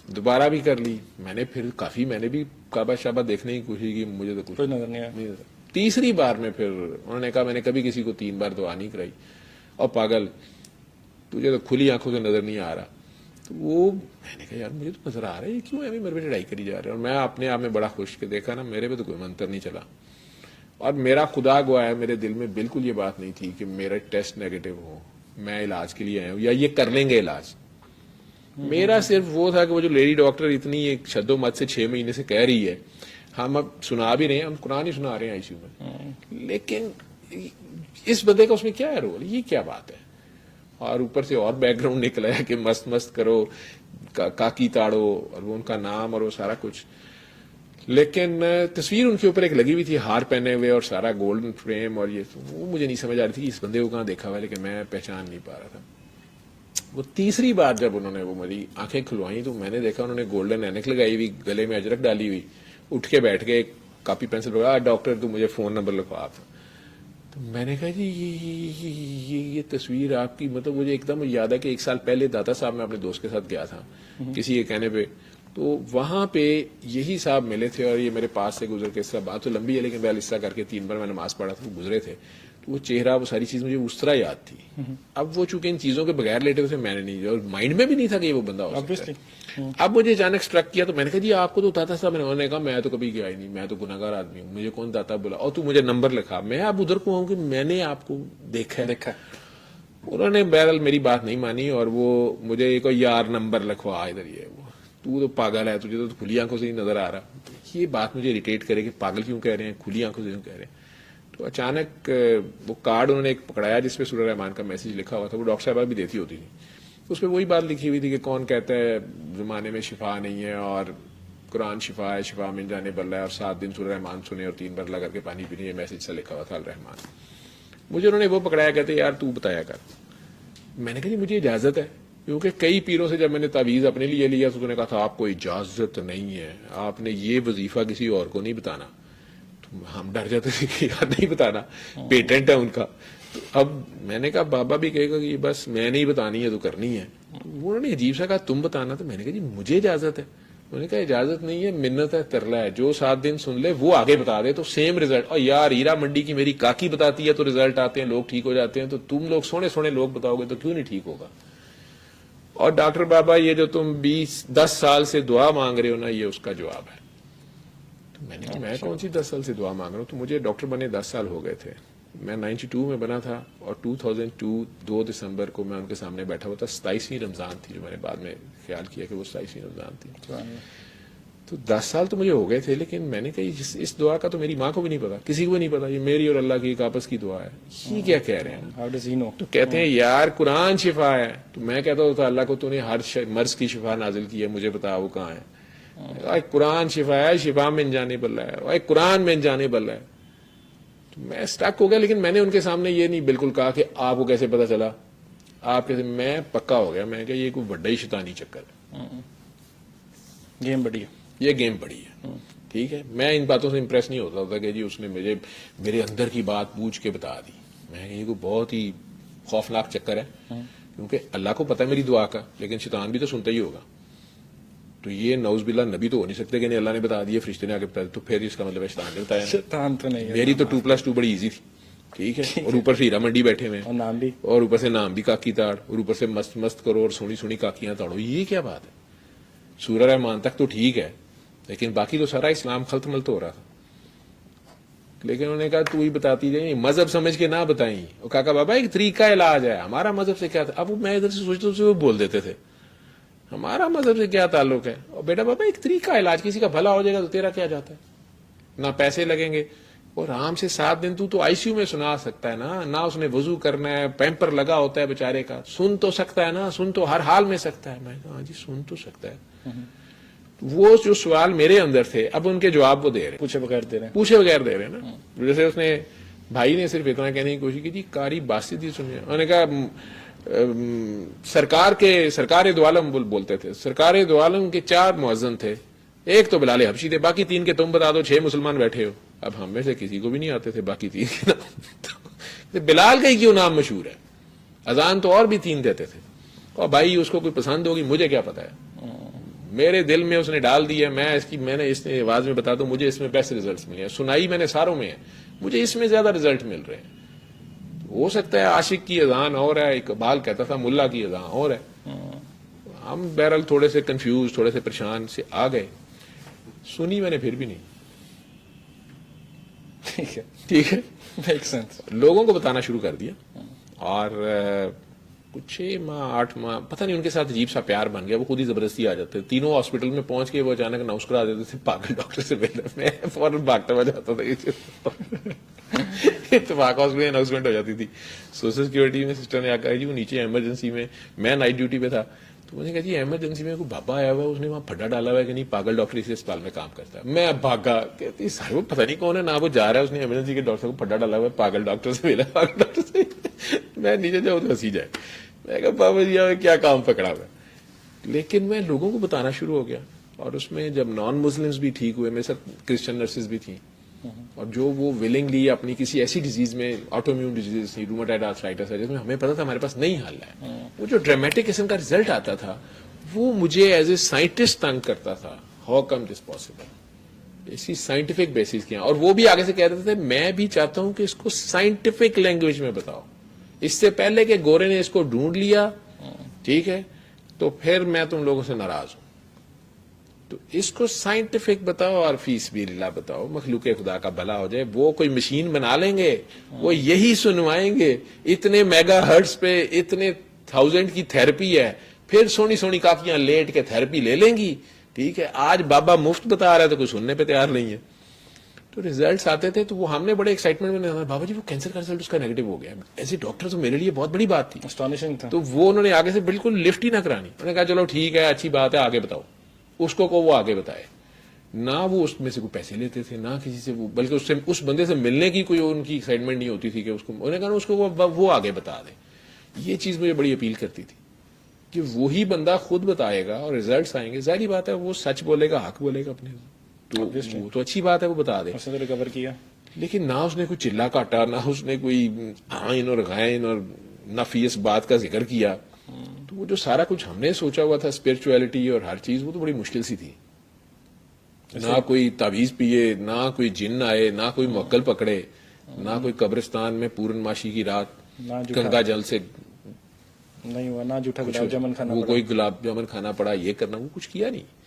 دوبارہ بھی کر لی. میں نے پھر کافی میں نے بھی کعبہ شعبہ دیکھنے کی کوشش کی, مجھے تو کچھ نظر نہیں آیا. تیسری بار میں پھر انہوں نے کہا میں نے کبھی کسی کو 3 بار دعا نہیں کرائی, اور پاگل تجھے تو کھلی آنکھوں سے نظر نہیں آ رہا. تو وہ میں نے کہا یار مجھے تو نظر آ رہا ہے, کیوں ایویں میرے پہ چڑھائی کری جا رہے ہیں. اور میں اپنے آپ میں بڑا خوش کہ دیکھا نا میرے پہ تو کوئی منتر نہیں چلا. اور میرا خدا گواہ ہے میرے دل میں بالکل یہ بات نہیں تھی کہ میرا ٹیسٹ نیگیٹو ہو, میں علاج کے لیے آیا ہوں یا یہ کر لیں گے علاج. میرا صرف وہ تھا کہ وہ جو لیڈی ڈاکٹر اتنی ایک شد و مت سے 6 مہینے سے کہہ رہی ہے, ہم اب سنا بھی رہے ہیں, ہم قرآن ہی سنا رہے ہیں ICU میں, لیکن اس بندے کا اس میں کیا ہے رول, یہ کیا بات ہے. اور اوپر سے اور بیک گراؤنڈ نکلا ہے کہ مست مست کرو, کاکی تاڑو, اور وہ ان کا نام اور وہ سارا کچھ. لیکن تصویر ان کے اوپر ایک لگی ہوئی تھی ہار پہنے ہوئے اور سارا گولڈن فریم, اور یہ وہ مجھے نہیں سمجھ آ رہی تھی اس بندے کو کہاں دیکھا ہوا ہے, لیکن میں پہچان نہیں پا رہا تھا. وہ تیسری بار جب انہوں نے وہ میری آنکھیں کھلوائیں تو میں نے دیکھا انہوں نے گولڈن اینک لگائی ہوئی, گلے میں اجرک ڈالی ہوئی, اٹھ کے بیٹھ کے کاپی پینسل پکڑا, ڈاکٹر تو مجھے فون نمبر لکھوا تھا. تو میں نے کہا جی یہ تصویر آپ کی, مطلب مجھے ایک دم یاد ہے کہ 1 سال پہلے داتا صاحب میں اپنے دوست کے ساتھ گیا تھا کسی کے کہنے پہ, تو وہاں پہ یہی صاحب ملے تھے اور یہ میرے پاس سے گزر کے, اس کا بات تو لمبی ہے لیکن اس طرح کر کے 3 بار میں نماز پڑھا تھا, وہ گزرے تھے. تو وہ چہرہ وہ ساری چیز مجھے اس طرح یاد تھی. اب وہ چونکہ ان چیزوں کے بغیر لیٹے تھے میں نے نہیں, اور مائنڈ میں بھی نہیں تھا کہ یہ وہ بندہ ہو سکتا ہے. اب مجھے اچانک اسٹرک کیا تو میں نے کہا جی آپ کو تو داتا صاحب, انہوں نے کہا میں تو کبھی گیا ہی نہیں, میں تو گناہگار آدمی ہوں, مجھے کون داتا بولا, اور تو مجھے نمبر لکھا. میں اب ادھر کو ہوں کہ میں نے آپ کو دیکھا. انہوں نے بہرحال میری بات نہیں مانی, اور وہ مجھے ایک یار نمبر لکھوا ادھر, یہ وہ تو پاگل ہے, تجھے تو کھلی آنکھوں سے ہی نظر آ رہا. یہ بات مجھے اریٹیٹ کرے کہ پاگل کیوں کہہ رہے ہیں, کھلی آنکھوں سے کیوں کہہ رہے ہیں. تو اچانک وہ کارڈ انہوں نے ایک پکڑایا جس پہ سورہ رحمان کا میسج لکھا ہوا تھا, وہ ڈاکٹر صاحبہ بھی دیتی ہوتی تھی. اس پہ وہی بات لکھی ہوئی تھی کہ کون کہتا ہے زمانے میں شفا نہیں ہے, اور قرآن شفا ہے, شفا من جانب اللہ ہے, اور 7 دن سورہ رحمان سنے اور 3 بار لگا کے پانی پینے, یہ میسج سے لکھا ہوا تھا الرحمان. مجھے انہوں نے وہ پکڑایا, کہتے یار تو بتایا کر. میں نے کہا جی مجھے اجازت ہے, کیونکہ کئی پیروں سے جب میں نے تعویذ اپنے لیے لیا تو انہوں نے کہا تھا آپ کو اجازت نہیں ہے, آپ نے یہ وظیفہ کسی اور کو نہیں بتانا. ہم ڈر جاتے تھے کہ یار نہیں بتانا, پیٹنٹ ہے ان کا. تو اب میں نے کہا بابا بھی کہے گا کہ بس میں نہیں بتانی ہے تو کرنی ہے. انہوں نے عجیب سا کہا تم بتانا, تو میں نے کہا جی مجھے اجازت ہے. انہوں نے کہا اجازت نہیں ہے, منت ہے, ترلا ہے, جو 7 دن سن لے وہ آگے بتا دے تو سیم ریزلٹ. اور یار ہیرا منڈی کی میری کاکی بتاتی ہے تو ریزلٹ آتے ہیں, لوگ ٹھیک ہو جاتے ہیں, تو تم لوگ سونے سونے لوگ بتاؤ گے تو کیوں نہیں ٹھیک ہوگا. اور ڈاکٹر بابا یہ جو تم 10 سال سے دعا مانگ رہے ہو نا, یہ اس کا جواب ہے. میں نے کہا میں کون سی 10 سال سے دعا مانگ رہا ہوں, تو مجھے ڈاکٹر بنے 10 سال ہو گئے تھے. میں 92 میں بنا تھا, اور 2002 2 دسمبر کو میں ان کے سامنے بیٹھا ہوا تھا. 27ویں رمضان تھی, جو میں نے بعد میں خیال کیا کہ وہ 27ویں رمضان تھی. تو 10 سال تو مجھے ہو گئے تھے, لیکن میں نے کہا اس دعا کا تو میری ماں کو بھی نہیں پتا, کسی کو بھی نہیں پتا, یہ میری اور اللہ کی ایک آپس کی دعا ہے. یہ کیا کہہ رہے ہیں؟ تو کہتے ہیں یار قرآن شفا ہے. تو میں کہتا ہوتا اللہ کو تو نے ہر مرض کی شفا نازل کی ہے, مجھے بتا وہ کہاں ہے. قرآن شفا ہے, شفا من جانب اللہ ہے, قرآن من جانب اللہ ہے. تو میں اسٹک ہو گیا, لیکن میں نے ان کے سامنے یہ نہیں بالکل کہا کہ آپ کو کیسے پتا چلا, آپ کیسے. میں پکا ہو گیا, میں کہ یہ کوئی بڑا ہی شیطانی چکر ہے, گیم بڑی ہے, یہ گیم بڑی ہے. ٹھیک ہے, میں ان باتوں سے امپریس نہیں ہوتا تھا کہ جی اس نے مجھے میرے اندر کی بات پوچھ کے بتا دی. میں یہ کوئی بہت ہی خوفناک چکر ہے, کیونکہ اللہ کو پتا ہے میری دعا کا, لیکن شیطان بھی تو سنتا ہی ہوگا. تو یہ نعوذ باللہ نبی تو ہو نہیں سکتے کہ نہیں اللہ نے بتا دیا, فرشتے نے آگے بتا دیا, تو پھر اس کا مطلب ہے شیطان نے بتایا. شیطان تو نہیں ہے, میری تو 2+2 بڑی ایزی تھی. ٹھیک ہے, اور اوپر سے ہیرا منڈی بیٹھے ہوئے, اور نام بھی, اور اوپر سے نام بھی کاکی تاڑ, اور اوپر سے مست مست کرو اور سونی سونی کاکیاں تاڑو. یہ کیا بات ہے؟ سورہ رحمان تک تو ٹھیک ہے, لیکن باقی تو سارا اسلام خلط ملط ہو رہا تھا. لیکن انہوں نے کہا تو ہی بتاتی جائیں, مذہب سمجھ کے نہ بتائیں. وہ کہا بابا ایک طریقہ علاج ہے, ہمارا مذہب سے کیا تھا. اب میں ادھر سے سوچتا ہوں وہ بول دیتے تھے ہمارا مذہب سے کیا تعلق ہے. اور بیٹا بابا ایک طریقہ علاج, کسی کا بھلا ہو جائے گا تو تیرا کیا جاتا ہے, نہ پیسے لگیں گے, اور آرام سے 7 دن تو آئی سی یو میں سنا سکتا ہے نا, نہ اس نے وضو کرنا ہے, پیمپر لگا ہوتا ہے بیچارے کا, سن تو سکتا ہے نا, سن تو ہر حال میں سکتا ہے. میں کہا ہاں جی سن تو سکتا ہے. وہ جو سوال میرے اندر تھے اب ان کے جواب وہ دے رہے, پوچھے بغیر دے رہے ہیں, پوچھے بغیر دے رہے ہیں نا. جیسے اس نے بھائی نے صرف اتنا کہنے کی کوشش کی جی قاری باسط ہی سنیے. انہوں نے کہا سرکار دو عالم بولتے تھے, سرکار دو عالم کے 4 مؤذن تھے, ایک تو بلال حبشی تھے, باقی 3 کے تم بتا دو, 6 مسلمان بیٹھے ہو. اب ہم میں سے کسی کو بھی نہیں آتے تھے باقی 3 کے نام. بلال کا ہی کیوں نام مشہور ہے, اذان تو اور بھی 3 دیتے تھے. اور بھائی اس کو کوئی پسند ہوگی مجھے کیا پتا ہے, میرے دل میں اس نے ڈال دی ہے, میں نے اس نے آواز میں بتا دوں مجھے اس میں بیسٹ ریزلٹس ملے ہیں. سنائی میں نے ساروں میں ہے, مجھے اس میں زیادہ ریزلٹ مل رہے ہیں. ہو سکتا ہے عاشق کی اذان اور ہے, اقبال کہتا تھا ملا کی اذان اور ہے. ہم بہرحال تھوڑے سے کنفیوز, تھوڑے سے پریشان سے آ گئے. سنی میں نے پھر بھی نہیں. ٹھیک ہے, میک سینس. لوگوں کو بتانا شروع کر دیا, اور کچھ 6 ماہ 8 ماہ پتہ نہیں ان کے ساتھ عجیب سا پیار بن گیا. وہ خود ہی زبردستی آ جاتے, تینوں ہاسپٹل میں پہنچ کے وہ اچانک نوش کرا دیتے تھے پاگل ڈاکٹر سے ملنے. میں فوراً بھاگتا ہوا جاتا تھا. اتفاق ہاسپٹل اناؤنسمنٹ ہو جاتی تھی, سوشل سیکورٹی میں سسٹر نے آ کہا جی وہ نیچے ایمرجنسی میں نائٹ ڈیوٹی پہ تھا, تو میں نے کہا جی ایمرجنسی میں کوئی بابا آیا ہوا ہے, اس نے وہاں پھڈا ڈالا ہوا ہے کہ نہیں, پاگل ڈاکٹر اس اسپتال میں کام کرتا ہے. میں بھاگا, کہتی سر وہ پتہ نہیں کون ہے, نہ وہ جا رہا ہے, اس نے ایمرجنسی کے ڈاکٹر کو پھڈا ڈالا ہوا ہے, پاگل ڈاکٹر سے ملا, پاگل ڈاکٹر سے. میں نیچے جاؤں تو ہنسی جائے. میں کہا بابا جی کیا کام پکڑا ہوا ہے. لیکن میں لوگوں کو بتانا شروع ہو گیا, اور اس میں جب نان مسلمز بھی ٹھیک ہوئے, میرے ساتھ کرسچن نرسز بھی تھیں, اور جو وہ ولنگلی اپنی کسی ایسی ڈیزیز میں, آٹو امیون ڈیزیز تھی, روماٹائڈ آرتھرائٹس ہے, جس میں ہمیں پتا تھا ہمارے پاس نہیں حل ہے, وہ جو ڈرامیٹک قسم کا رزلٹ آتا تھا وہ مجھے ایز اے سائنٹسٹ تنگ کرتا تھا. ہاؤ کم دس پاسبل, اس کی سائنٹیفک بیسس کیا, اور وہ بھی آگے سے کہہ رہے تھے میں بھی چاہتا ہوں کہ اس کو سائنٹیفک لینگویج میں بتاؤ, اس سے پہلے کہ گورے نے اس کو ڈھونڈ لیا, ٹھیک ہے, تو پھر میں تم لوگوں سے ناراض ہوں. تو اس کو سائنٹیفک بتاؤ اور فی سبیل اللہ بتاؤ, مخلوق خدا کا بھلا ہو جائے. وہ کوئی مشین بنا لیں گے, وہ یہی سنوائیں گے, اتنے میگا ہرٹز پہ اتنے 1000 کی تھراپی ہے, پھر سونی سونی کاپیاں لیٹ کے تھراپی لے لیں گی, ٹھیک ہے. آج بابا مفت بتا رہا ہے تو کوئی سننے پہ تیار نہیں ہے. تو ریزلٹس آتے تھے تو وہ ہم نے بڑے ایکسائٹمنٹ میں, بابا جی وہ کینسر کا ریزلٹ اس کا نیگیٹو ہو گیا. ایز اے ڈاکٹر تو میرے لیے بہت بڑی بات تھی, اسٹانشنگ تھا. تو وہ انہوں نے آگے سے بالکل لفٹ ہی نہ کرانی, انہوں نے کہا چلو ٹھیک ہے اچھی بات ہے آگے بتاؤ. اس کو وہ آگے بتائے. نہ وہ اس میں سے کوئی پیسے لیتے تھے, نہ کسی سے وہ, بلکہ اس بندے سے ملنے کی کوئی ان کی ایکسائٹمنٹ نہیں ہوتی تھی کہ اس کو, انہوں نے کہا اس کو وہ آگے بتا دے. یہ چیز مجھے بڑی اپیل کرتی تھی کہ وہی بندہ خود بتائے گا اور ریزلٹس آئیں گے. ظاہری بات ہے وہ سچ بولے گا, حق بولے گا اپنے, تو وہ تو اچھی بات ہے وہ بتا دے. اس نے تو ریکور کیا, لیکن نہ اس نے کوئی چلا کاٹا, نہ اس نے کوئی آئین اور غائن اور نفیس بات کا ذکر کیا. تو وہ جو سارا کچھ ہم نے سوچا ہوا تھا اسپرچویلٹی اور ہر چیز, وہ تو بڑی مشکل سی تھی. نہ کوئی تعویذ پیے, نہ کوئی جن آئے, نہ کوئی موکل پکڑے, نہ کوئی قبرستان میں پورنماشی کی رات گنگا جل سے نہیں ہوا, نہ جھوٹا گلاب جامن کھانا, وہ کوئی گلاب جامن کھانا پڑا, یہ کرنا, وہ کچھ کیا نہیں.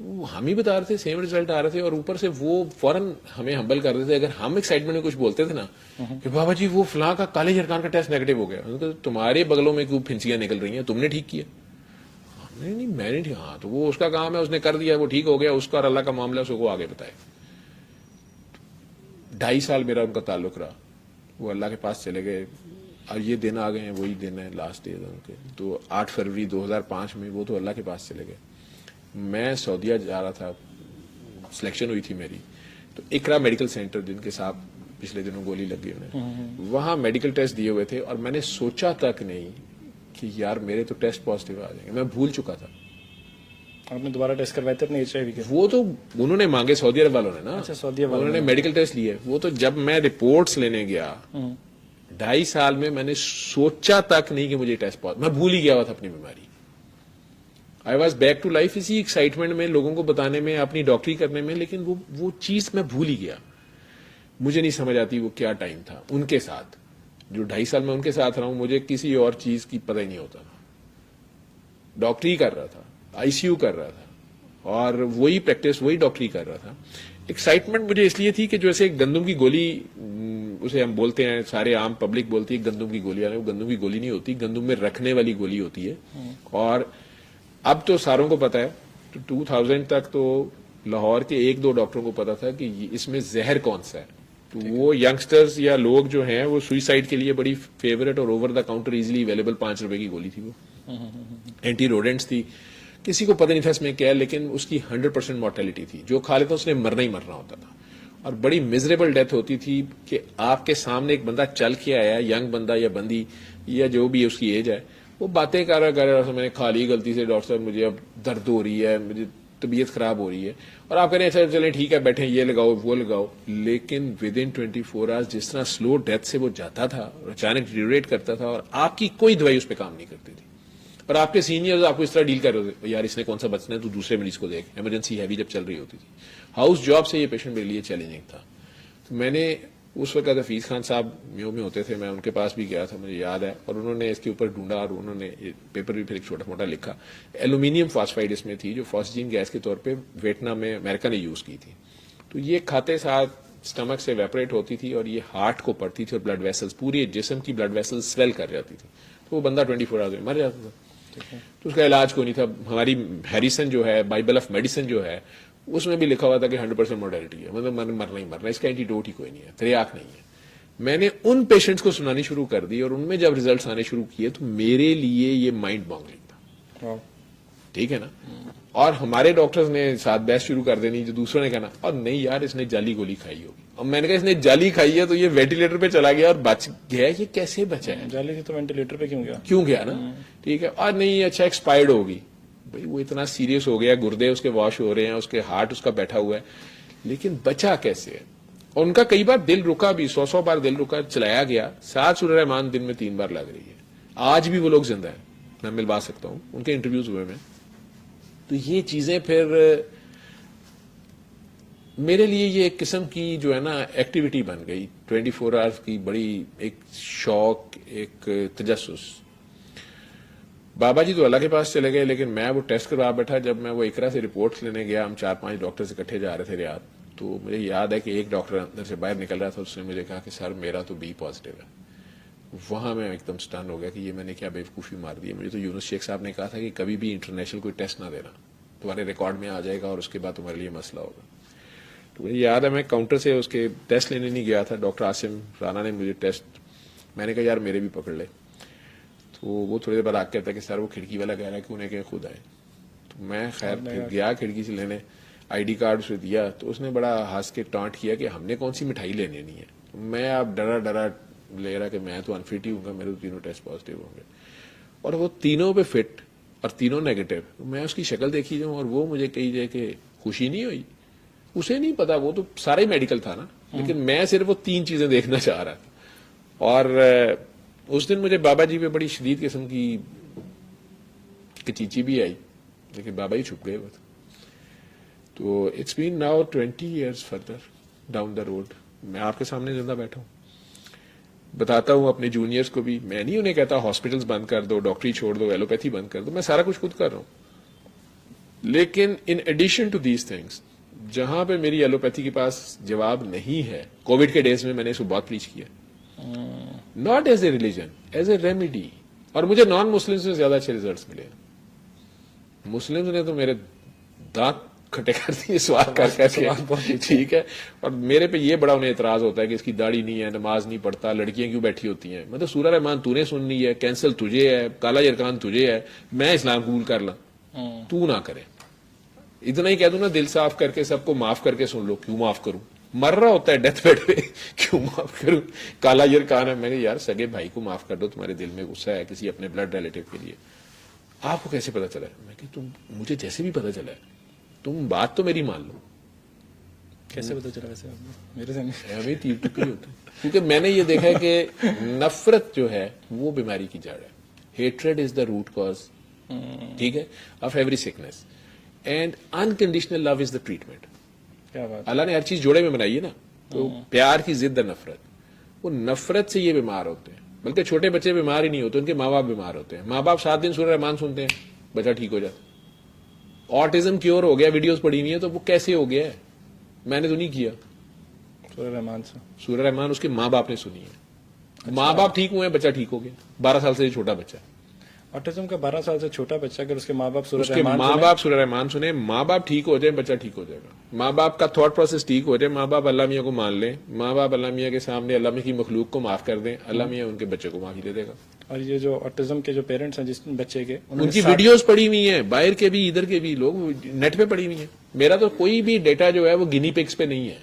وہ ہم ہی بتا رہے تھے, سیم ریزلٹ آ رہے تھے, اور اوپر سے وہ فوراً ہمیں ہمبل کر رہے تھے. اگر ہم ایکسائٹمنٹ میں کچھ بولتے تھے نا کہ بابا جی وہ فلاں کا کالے جرکان کا ٹیسٹ نیگیٹو ہو گیا, تمہارے بغلوں میں کیوں پھنسیاں نکل رہی ہیں, تم نے ٹھیک کیا. نہیں میں نے ٹھیک, ہاں تو وہ اس کا کام ہے, اس نے کر دیا, وہ ٹھیک ہو گیا, اس کا اور اللہ کا معاملہ, اس کو آگے بتائے. 2.5 سال میرا ان کا تعلق رہا. وہ اللہ کے پاس چلے گئے, اور یہ دن آ گئے ہیں, وہی دن ہے لاسٹ ڈے ان کے. تو 8 فروری 2005 میں وہ تو اللہ کے پاس چلے گئے. میں سعودیہ جا رہا تھا, سلیکشن ہوئی تھی میری, تو اقرا میڈیکل سینٹر جن کے صاحب پچھلے دنوں گولی لگ گئی انہیں, وہاں میڈیکل ٹیسٹ دیے ہوئے تھے, اور میں نے سوچا تک نہیں کہ یار میرے تو ٹیسٹ پازیٹیو آ جائیں گے. میں بھول چکا تھا. آپ نے دوبارہ ٹیسٹ کروائے تھے اپنے HIV کے؟ وہ تو انہوں نے مانگے, سعودی عرب والوں نے نا. اچھا, سعودی والوں انہوں نے میڈیکل ٹیسٹ لیے. وہ تو جب میں رپورٹس لینے گیا 2.5 سال میں میں نے سوچا تک نہیں کہ مجھے ٹیسٹ پازیٹیو, میں بھول ہی گیا ہوا تھا اپنی بیماری. I was back to life, اسی ایکسائٹمنٹ میں لوگوں کو بتانے میں, اپنی ڈاکٹری کرنے میں, لیکن وہ چیز میں بھول ہی گیا. مجھے نہیں سمجھ آتی وہ کیا ٹائم تھا ان کے ساتھ. جو 2.5 سال میں ان کے ساتھ رہا ہوں, مجھے کسی اور چیز کی پتہ ہی نہیں ہوتا تھا. ڈاکٹری کر رہا تھا, ICU کر رہا تھا, اور وہی پریکٹس, وہی ڈاکٹری کر رہا تھا. ایکسائٹمنٹ مجھے اس لیے تھی کہ جیسے گندم کی گولی, اسے ہم بولتے ہیں, سارے عام پبلک بولتی ہے گندم کی گولی, وہ گندم کی گولی نہیں ہوتی, گندم میں رکھنے والی گولی ہوتی ہے. اور اب تو ساروں کو پتا ہے, 2000 تک تو لاہور کے 1-2 ڈاکٹروں کو پتا تھا کہ اس میں زہر کون سا ہے. تو وہ ینگسٹرز یا لوگ جو ہیں وہ سوئسائڈ کے لیے بڑی فیوریٹ اور over the counter easily available 5 روپے کی گولی تھی. وہ اینٹی روڈینٹس تھی, کسی کو پتہ نہیں تھا اس میں کیا ہے, لیکن اس کی 100% مورٹیلٹی تھی. جو کھا لیتا اس نے مرنا ہی مرنا ہوتا تھا, اور بڑی میزریبل ڈیتھ ہوتی تھی کہ آپ کے سامنے ایک بندہ چل کے آیا, ینگ بندہ یا بندی یا جو بھی اس کی ایج ہے, وہ باتیں کر رہا میں نے کھا لی غلطی سے, ڈاکٹر صاحب مجھے اب درد ہو رہی ہے, مجھے طبیعت خراب ہو رہی ہے, اور آپ کہہ رہے ہیں اچھا چلیں ٹھیک ہے بیٹھیں, یہ لگاؤ وہ لگاؤ. لیکن ود ان 24 آورس جس طرح سلو ڈیتھ سے وہ جاتا تھا اور اچانک ڈیٹیریٹ کرتا تھا, اور آپ کی کوئی دوائی اس پہ کام نہیں کرتی تھی, اور آپ کے سینئرز آپ کو اس طرح ڈیل کر رہے تھے, یار اس نے کون سا بچنا ہے, تو دوسرے مریض کو دیکھ, ایمرجنسی ہیوی جب چل رہی ہوتی تھی. ہاؤس جاب سے یہ پیشنٹ میرے لیے چیلنجنگ تھا. تو میں نے اس وقت حفیظ خان صاحب میو میں ہوتے تھے, میں ان کے پاس بھی گیا تھا, مجھے یاد ہے, اور انہوں نے اس کے اوپر ڈھونڈا, اور انہوں نے پیپر بھی پھر ایک چھوٹا موٹا لکھا. ایلومینیم فاسفائڈ اس میں تھی, جو فاسجین گیس کے طور پہ ویٹنام میں امریکہ نے یوز کی تھی. تو یہ کھاتے ساتھ اسٹمک سے ویپریٹ ہوتی تھی, اور یہ ہارٹ کو پڑتی تھی, اور بلڈ ویسلز, پورے جسم کی بلڈ ویسلز سویل کر جاتی تھی. تو وہ بندہ 24 آورز میں مر جاتا تھا. تو اس کا علاج کوئی نہیں تھا. ہماری ہیریسن جو ہے, بائبل آف میڈیسن جو ہے, اس میں بھی لکھا ہوا تھا کہ 100% مورٹیلٹی ہے, مطلب مرنا ہی مرنا, اس کا اینٹی ڈوٹ ہی کوئی نہیں ہے, تریاق نہیں ہے. میں نے ان پیشنٹس کو سنانی شروع کر دی, اور ان میں جب ریزلٹس آنے شروع کیے تو میرے لیے یہ مائنڈ بانگلنگ تھا. ٹھیک ہے نا. اور ہمارے ڈاکٹرز نے ساتھ بحث شروع کر دینی, جو دوسروں نے کہنا, اور نہیں یار اس نے جعلی گولی کھائی ہوگی. اب میں نے کہا اس نے جعلی کھائی ہے تو یہ وینٹیلیٹر پہ چلا گیا اور بچ گیا, یہ کیسے بچا ہے؟ جعلی سے تو وینٹیلیٹر پہ کیوں گیا نا. ٹھیک ہے. اور نہیں اچھا ایکسپائرڈ ہوگی, بھائی وہ اتنا سیریس ہو گیا, گردے اس کے واش ہو رہے ہیں, اس کے ہارٹ اس کا بیٹھا ہوا ہے, لیکن بچا کیسے ہے؟ اور ان کا کئی بار دل رکا بھی, 100 بار دل رکا, چلایا گیا. 7 سورہ رحمان دن میں 3 بار لگ رہی ہے. آج بھی وہ لوگ زندہ ہیں, میں ملوا سکتا ہوں, ان کے انٹرویوز ہوئے میں. تو یہ چیزیں پھر میرے لیے یہ ایک قسم کی جو ہے نا ایکٹیویٹی بن گئی 24 آورس کی، بڑی ایک شوق، ایک تجسس. بابا جی تو اللہ کے پاس چلے گئے، لیکن میں وہ ٹیسٹ کروا بیٹھا. جب میں وہ اقرا سے رپورٹس لینے گیا، ہم 4-5 ڈاکٹر سے اکٹھے جا رہے تھے ریاض، تو مجھے یاد ہے کہ ایک ڈاکٹر اندر سے باہر نکل رہا تھا، اس نے مجھے کہا کہ سر میرا تو بی پازیٹیو ہے. وہاں میں ایک دم سٹن ہو گیا کہ یہ میں نے کیا بیوقوفی مار دی. مجھے تو یونس شیخ صاحب نے کہا تھا کہ کبھی بھی انٹرنیشنل کوئی ٹیسٹ نہ دینا، تمہارے ریکارڈ میں آ جائے گا اور اس کے بعد تمہارے لیے مسئلہ ہوگا. تو مجھے یاد ہے میں کاؤنٹر سے اس کے ٹیسٹ لینے نہیں گیا تھا، ڈاکٹر عاصم رانا نے مجھے ٹیسٹ، میں نے کہا یار میرے بھی پکڑ لے. تو وہ تھوڑی دیر بعد آ کے کہتا ہے کہ سر وہ کھڑکی والا کہہ رہا ہے کہ انہیں کہ خود آئے. تو میں خیر پھر گیا کھڑکی سے لینے، آئی ڈی کارڈ اسے دیا، تو اس نے بڑا ہنس کے ٹانٹ کیا کہ ہم نے کون سی مٹھائی لینی نہیں ہے. میں اب ڈرا لے رہا کہ میں تو انفٹ ہی ہوں گا، میرے تو تینوں ٹیسٹ پازیٹیو ہوں گے، اور وہ تینوں پہ فٹ اور تینوں نیگیٹو. میں اس کی شکل دیکھی جاؤں اور وہ مجھے کہی جائے کہ خوشی نہیں ہوئی. اسے نہیں پتا، وہ تو سارا ہی میڈیکل تھا نا، لیکن میں صرف وہ 3 چیزیں دیکھنا چاہ رہا تھا. اور اس دن مجھے بابا جی پہ بڑی شدید قسم کی کچیچی بھی آئی، لیکن بابا ہی چھپ گئے بس. تو it's been now 20 years further down the road. میں آپ کے سامنے زندہ بیٹھا ہوں، بتاتا ہوں اپنے جونیئرس کو بھی. میں نہیں انہیں کہتا ہاسپٹلس بند کر دو، ڈاکٹری چھوڑ دو، ایلوپیتھی بند کر دو، میں سارا کچھ خود کر رہا ہوں. لیکن in addition to these things, جہاں پہ میری ایلوپیتھی کے پاس جواب نہیں ہے، کووڈ کے ڈیز میں نے اس کو بہت پریچ کیا، not as a religion, as a remedy. اور مجھے نان مسلم سے زیادہ اچھے ریزلٹس ملے. مسلم نے تو میرے دانت کھٹے کر دیے سوال کر کے، ٹھیک ہے. اور میرے پہ یہ بڑا انہیں اعتراض ہوتا ہے کہ اس کی داڑھی نہیں ہے، نماز نہیں پڑھتا، لڑکیاں کیوں بیٹھی ہوتی ہیں. مطلب سورہ رحمان تو نے سننی ہے، کینسل تجھے ہے، کالا یرکان تجھے ہے، میں اسلام قبول کر لاں، تو نہ کرے. اتنا ہی کہہ دوں نا دل صاف کر کے سب کو معاف کر کے سن لو. کیوں معاف کروں؟ مر رہا ہوتا ہے ڈیتھ بیڈ پہ، کیوں معاف کروں؟ کالا یرکان ہے. میں نے یار سگے بھائی کو معاف کر دو، تمہارے دل میں غصہ ہے کسی اپنے بلڈ ریلیٹو کے لیے. آپ کو کیسے پتا چلا؟ میں کہ تم مجھے جیسے بھی پتا چلا ہے، تم بات تو میری مان لو. کیسے پتا چلا ویسے میرے سے ہمیں تیر ٹکڑی ہوتی ہے. کیونکہ میں نے یہ دیکھا ہے کہ نفرت جو ہے وہ بیماری کی جڑ ہے. Hatred is the root cause, ٹھیک ہے، of every sickness. And unconditional love is the treatment. کیا بات. اللہ نے ہر چیز جوڑے میں بنائی ہے نا. تو پیار کی ضد ہے نفرت. وہ نفرت سے یہ بیمار ہوتے ہیں. بلکہ چھوٹے بچے بیمار ہی نہیں ہوتے، ان کے ماں باپ بیمار ہوتے ہیں. ماں باپ 7 دن سورہ رحمان سنتے ہیں، بچہ ٹھیک ہو جاتا. آٹزم کیور ہو گیا، ویڈیوز پڑی ہوئی ہیں، تو وہ کیسے ہو گیا ہے؟ میں نے تو نہیں کیا. سورہ رحمان سے سورہ رحمان اس کے ماں باپ نے سنی ہے. ماں باپ ٹھیک ہوئے، بچہ ٹھیک ہو گیا. 12 سال سے چھوٹا بچہ. آٹزم کا 12 سال سے چھوٹا بچہ اگر اس کے ماں باپ اس کے ماں باپ سورہ رحمان سنیں، ماں باپ ٹھیک ہو جائے، بچہ ٹھیک ہو جائے گا. ماں باپ کا تھاٹ پروسیس ٹھیک ہو جائے، ماں باپ اللہ میاں کو مان لیں، ماں باپ اللہ میاں کے سامنے اللہ میاں کی مخلوق کو معاف کر دیں، اللہ میاں ان کے بچے کو معافی دے دے گا. اور یہ جو آٹزم کے جو پیرنٹس ہیں جس بچے کے، ان کی ویڈیوز پڑی ہوئی ہیں، باہر کے بھی ادھر کے بھی، لوگ نیٹ پہ پڑی ہوئی ہیں. میرا تو کوئی بھی ڈیٹا جو ہے وہ گنی پگس پہ نہیں ہے.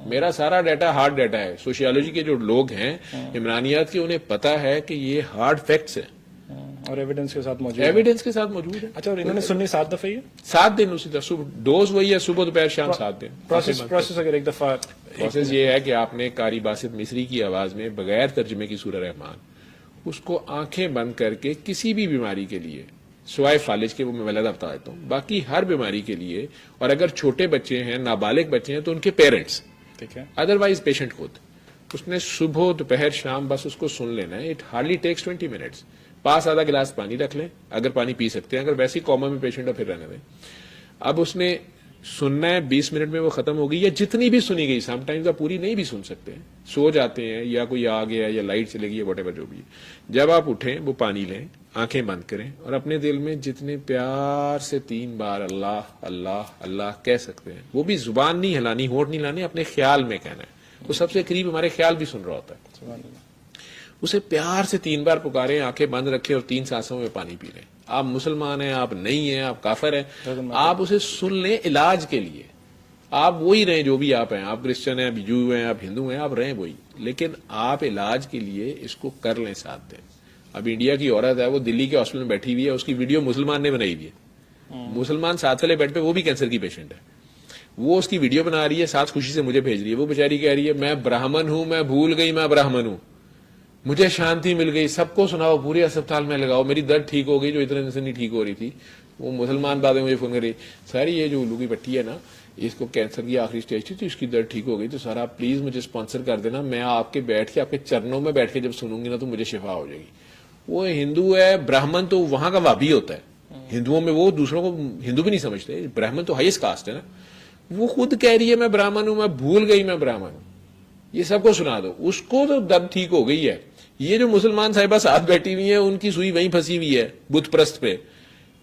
میرا سارا ڈیٹا ہارڈ ڈیٹا ہے. سوشیالوجی کے جو لوگ ہیں عمرانیات کے، انہیں پتا ہے کہ یہ ہارڈ فیکٹس ہیں اور ایویڈنس کے ساتھ موجود ہے. ایویڈنس کے ساتھ موجود ہے. اچھا، اور انہوں نے سننی 7 دفعہ ہی 7 دن اسی طرح ڈوز وہی ہے، صبح دوپہر شام 7 دن. پروسیس اگر ایک دفعہ پروسیس یہ ہے کہ آپ نے قاری باسط مصری کی آواز میں بغیر ترجمے کی سورہ رحمان اس کو آنکھیں بند کر کے کسی بھی بیماری کے لیے، سوائے فالج کے وہ میں ولادہ بتا دیتا ہوں، باقی ہر بیماری کے لیے، اور اگر چھوٹے بچے ہیں، نابالغ بچے ہیں، تو ان کے پیرنٹس، ٹھیک ہے، ادروائز پیشنٹ خود، اس نے صبح دوپہر شام بس اس کو سن لینا ہے. It hardly takes 20 minutes. پاس آدھا گلاس پانی رکھ لیں اگر پانی پی سکتے ہیں، اگر ویسے ہی کوما میں پیشنٹ ہے پھر رہنے دیں. اب اس نے سننا ہے، 20 منٹ میں وہ ختم ہو گئی، یا جتنی بھی سنی گئی. سم ٹائمز آپ پوری نہیں بھی سن سکتے ہیں، سو جاتے ہیں، یا کوئی آ گیا یا لائٹ چلے گئی، واٹ ایور جو بھی. جب آپ اٹھیں وہ پانی لیں، آنکھیں بند کریں، اور اپنے دل میں جتنے پیار سے 3 بار اللہ اللہ اللہ کہہ سکتے ہیں، وہ بھی زبان نہیں ہلانی، ہونٹ نہیں لانے، اپنے خیال میں کہنا ہے. وہ سب سے قریب ہمارے خیال بھی سن رہا ہوتا ہے. سبحان اللہ. اسے پیار سے 3 بار پکاریں، آنکھیں بند رکھیں اور 3 سانسوں میں پانی پی لیں. آپ مسلمان ہیں، آپ نہیں ہیں، آپ کافر ہیں، آپ اسے سن لیں علاج کے لیے. آپ وہی رہیں جو بھی آپ ہیں، آپ کرسچن ہیں، آپ جو ہیں، آپ ہندو ہیں، آپ رہیں وہی، لیکن آپ علاج کے لیے اس کو کر لیں 7 دن. اب انڈیا کی عورت ہے، وہ دلی کے ہاسپٹل میں بیٹھی ہوئی ہے، اس کی ویڈیو مسلمان نے بنائی ہوئی ہے. مسلمان ساتھ والے بیڈ پہ، وہ بھی کینسر کی پیشنٹ ہے، وہ اس کی ویڈیو بنا رہی ہے، ساتھ خوشی سے مجھے بھیج رہی ہے. وہ بیچاری کہہ رہی ہے میں برہمن ہوں، میں بھول گئی میں برہمن ہوں، مجھے شانتی مل گئی، سب کو سناؤ، پورے اسپتال میں لگاؤ، میری درد ٹھیک ہو گئی جو اتنے دن سے نہیں ٹھیک ہو رہی تھی. وہ مسلمان بعد میں مجھے فون کر رہی، سر یہ جو الو کی پٹی ہے نا، اس کو کینسر کی آخری اسٹیج تھی تو اس کی درد ٹھیک ہو گئی, تو سر آپ پلیز مجھے اسپانسر کر دینا, میں آپ کے بیٹھ کے آپ کے چرنوں میں بیٹھ کے جب سنوں گی نا تو مجھے شفا ہو جائے گی. وہ ہندو ہے, برہمن تو وہاں کا وابی ہوتا ہے, ہندوؤں میں وہ دوسروں کو ہندو بھی نہیں سمجھتے, برہمن تو ہائیسٹ کاسٹ ہے نا, وہ خود کہہ رہی ہے میں برہمن ہوں, میں بھول گئی میں برہمن ہوں, یہ سب کو سنا دو, اس کو تو درد ٹھیک ہو گئی ہے. یہ جو مسلمان صاحبہ ساتھ بیٹھی ہوئی ہیں ان کی سوئی وہیں پھنسی ہوئی ہے بت پرست پہ,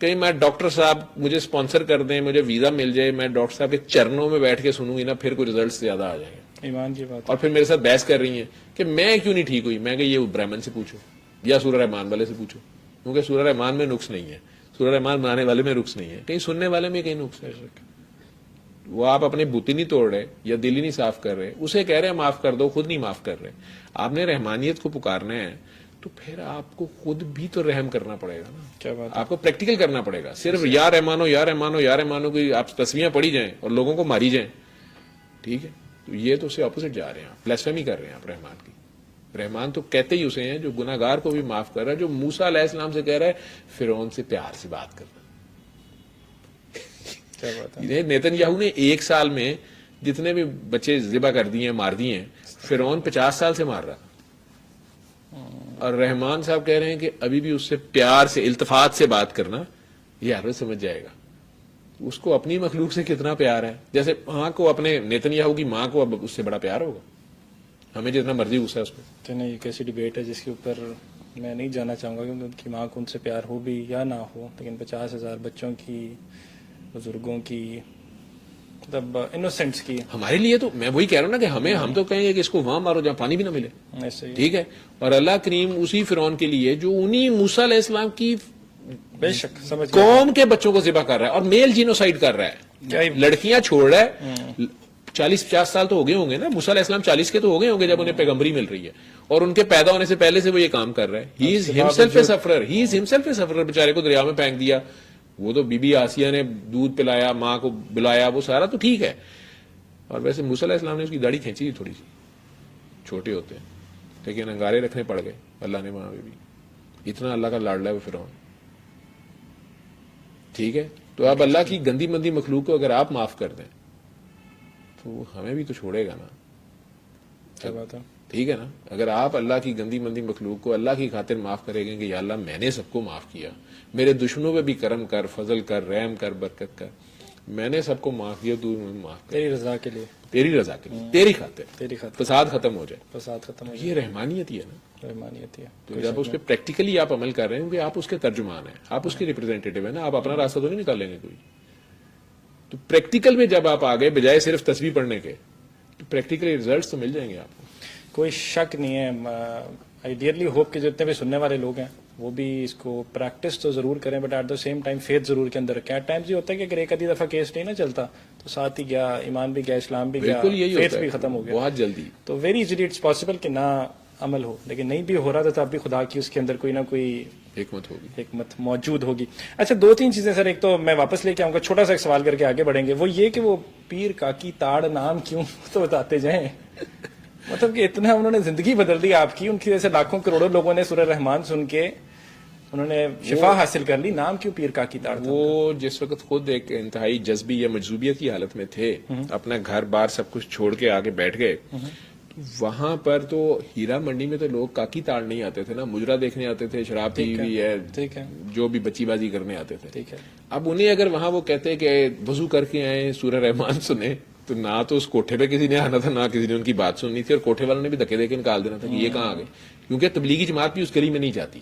کہیں میں ڈاکٹر صاحب مجھے اسپانسر کر دیں, مجھے ویزا مل جائے, میں ڈاکٹر صاحب کے چرنوں میں بیٹھ کے سنوں گی نا پھر کوئی ریزلٹس زیادہ آ جائیں گے. ایمان کی بات. اور پھر میرے ساتھ بحث کر رہی ہیں کہ میں کیوں نہیں ٹھیک ہوئی. میں کہ یہ برہمن سے پوچھو یا سورہ رحمان والے سے پوچھو, کیونکہ سورہ رحمان میں نقص نہیں ہے, سورہ رحمان بنانے والے میں نقص نہیں ہے, کہیں سننے والے میں کہیں نقص ہے. وہ آپ اپنے بت نہیں توڑ رہے یا دل ہی نہیں صاف کر رہے, اسے کہہ رہے ہیں معاف کر دو, خود نہیں معاف کر رہے. آپ نے رحمانیت کو پکارنا ہے تو پھر آپ کو خود بھی تو رحم کرنا پڑے گا نا. کیا بات, آپ کو پریکٹیکل کرنا پڑے گا. صرف یا رحمانو یا رحمانو یا رحمانو کی آپ تصویریں پڑھی جائیں اور لوگوں کو ماری جائیں, ٹھیک ہے, تو یہ تو اسے اپوزٹ جا رہے ہیں, آپ بلاسفیمی کر رہے ہیں آپ رحمان کی. رحمان تو کہتے ہی اسے ہیں جو گناہ گار کو بھی معاف کر رہا ہے, جو موسیٰ علیہ السلام سے کہہ رہا ہے فرعون سے پیار سے بات کرنا. نیتن یاہو نے 1 سال میں جتنے بھی بچے ذبح کر دیے مار دیے ہیں, فرعون 50 سال سے مار رہا, اور رحمان صاحب کہہ رہے ہیں کہ ابھی بھی اس سے پیار سے التفات سے بات کرنا, یہ ہر سمجھ جائے گا. اس کو اپنی مخلوق سے کتنا پیار ہے, جیسے ماں کو اپنے نیتن یاہو کی ماں کو اب اس سے بڑا پیار ہوگا, ہمیں جتنا مرضی غصہ ہے اس پہ. تو نہیں, ایک ایسی ڈبیٹ ہے جس کے اوپر میں نہیں جانا چاہوں گا کیونکہ ان کی ماں کو ان سے پیار ہو بھی یا نہ ہو, لیکن 50,000 بچوں کی, بزرگوں کی, مطلب انوسینٹس کی, ہمارے لیے تو میں وہی کہہ رہا ہوں نا کہ ہم تو کہیں گے کہ اس کو وہاں مارو جہاں پانی بھی نہ ملے, ایسے ہی. ٹھیک ہے. اور اللہ کریم اسی فرعون کے لیے جو انہی موسیٰ علیہ السلام کی بے شک سمجھ قوم کے بچوں کو ذبح کر رہا ہے اور میل جینوسائیڈ کر رہا ہے, لڑکیاں چھوڑ رہا ہے. 40-50 سال تو ہو گئے ہوں گے نا, موسیٰ علیہ السلام 40 کے تو ہو گئے ہوں گے جب انہیں پیغمبری مل رہی ہے, اور ان کے پیدا ہونے سے پہلے سے وہ یہ کام کر رہا ہے. ہی از ہمسیلف اے سفرر, ہی از ہمسیلف اے سفرر. بیچارے کو دریا میں پھینک دیا, وہ تو بی بی آسیہ نے دودھ پلایا, ماں کو بلایا, وہ سارا تو ٹھیک ہے. اور ویسے موسیٰ علیہ السلام نے اس کی داڑھی کھینچی تھی تھوڑی سی, چھوٹے ہوتے ہیں, لیکن انگارے رکھنے پڑ گئے اللہ نے وہاں پہ بھی. اتنا اللہ کا لاڈلا ہے وہ فرعون, ٹھیک ہے. تو اب اللہ کی گندی مندی مخلوق کو اگر آپ معاف کر دیں تو وہ ہمیں بھی تو چھوڑے گا نا. کیا بات ہے, ٹھیک ہے نا. اگر آپ اللہ کی گندی مندی مخلوق کو اللہ کی خاطر معاف کریں گے کہ یا اللہ میں نے سب کو معاف کیا, میرے دشمنوں پہ بھی کرم کر, فضل کر, رحم کر, برکت کر, میں نے سب کو معاف کیا, تو معاف کر, تیری رضا کے لیے, تیری رضا کے لیے, تیری خاطر, تیری خاطر فساد ختم ہو جائے. فساد ختم ہو یہ رحمانیت ہی ہے نا, رحمانیت ہے. تو جب اس پہ پریکٹیکلی آپ عمل کر رہے ہیں کہ آپ اس کے ترجمان ہیں, آپ اس کے ریپرزینٹیٹیو ہیں نا, آپ اپنا راستہ تو نہیں نکالیں گے کوئی. تو پریکٹیکل میں جب آپ آگے بجائے صرف تسبیح پڑھنے کے, تو پریکٹیکلی ریزلٹس تو مل جائیں گے آپ کو. کوئی شک نہیں ہے. آئی ڈیئرلی ہوپ کہ جتنے بھی سننے والے لوگ ہیں وہ بھی اس کو پریکٹس تو ضرور کریں, but at the same time faith ضرور کے اندر رکھیں. ایٹ ٹائمز یہ ہوتا ہے کہ اگر ایک آدھی دفعہ کیس نہیں نا چلتا تو ساتھ ہی گیا, ایمان بھی گیا, اسلام بھی گیا, فیتھ بھی ختم ہو گیا بہت جلدی. تو ویری ایزیلی اٹس پاسبل کہ نہ عمل ہو, لیکن نہیں بھی ہو رہا تو اب بھی خدا کی اس کے اندر کوئی نہ کوئی حکمت موجود ہوگی. اچھا 2-3 چیزیں سر. ایک تو میں واپس لے کے آؤں گا, چھوٹا سا ایک سوال کر کے آگے بڑھیں گے, وہ یہ کہ وہ پیر کاکی تاڑ نام کیوں تو بتاتے جائیں. مطلب کہ اتنا انہوں نے زندگی بدل دی آپ کی, ان کی جیسے لاکھوں کروڑوں لوگوں نے سورہ رحمان سن کے انہوں نے شفا حاصل کر لی, نام کیوں پیر کاکی تاڑ؟ وہ جس وقت خود ایک انتہائی جذبی یا مجذوبیت کی حالت میں تھے, اپنا گھر بار سب کچھ چھوڑ کے آگے بیٹھ گئے, وہاں پر تو ہیرا منڈی میں تو لوگ کاکی تاڑ نہیں آتے تھے نا, مجرا دیکھنے آتے تھے, شراب پی ہوئی ہے, جو بھی بچی بازی کرنے آتے تھے. اب انہیں اگر وہاں وہ کہتے کہ وضو کر کے آئے سورہ رحمان سنے, تو نہ تو اس کوٹھے پہ کسی نے آنا تھا, نہ کسی نے ان کی بات سننی تھی, اور کوٹھے والوں نے بھی دھکے دے کے نکال دینا تھا کہ یہ کہاں آ گئے, کیونکہ تبلیغی جماعت بھی اس گلی میں نہیں جاتی,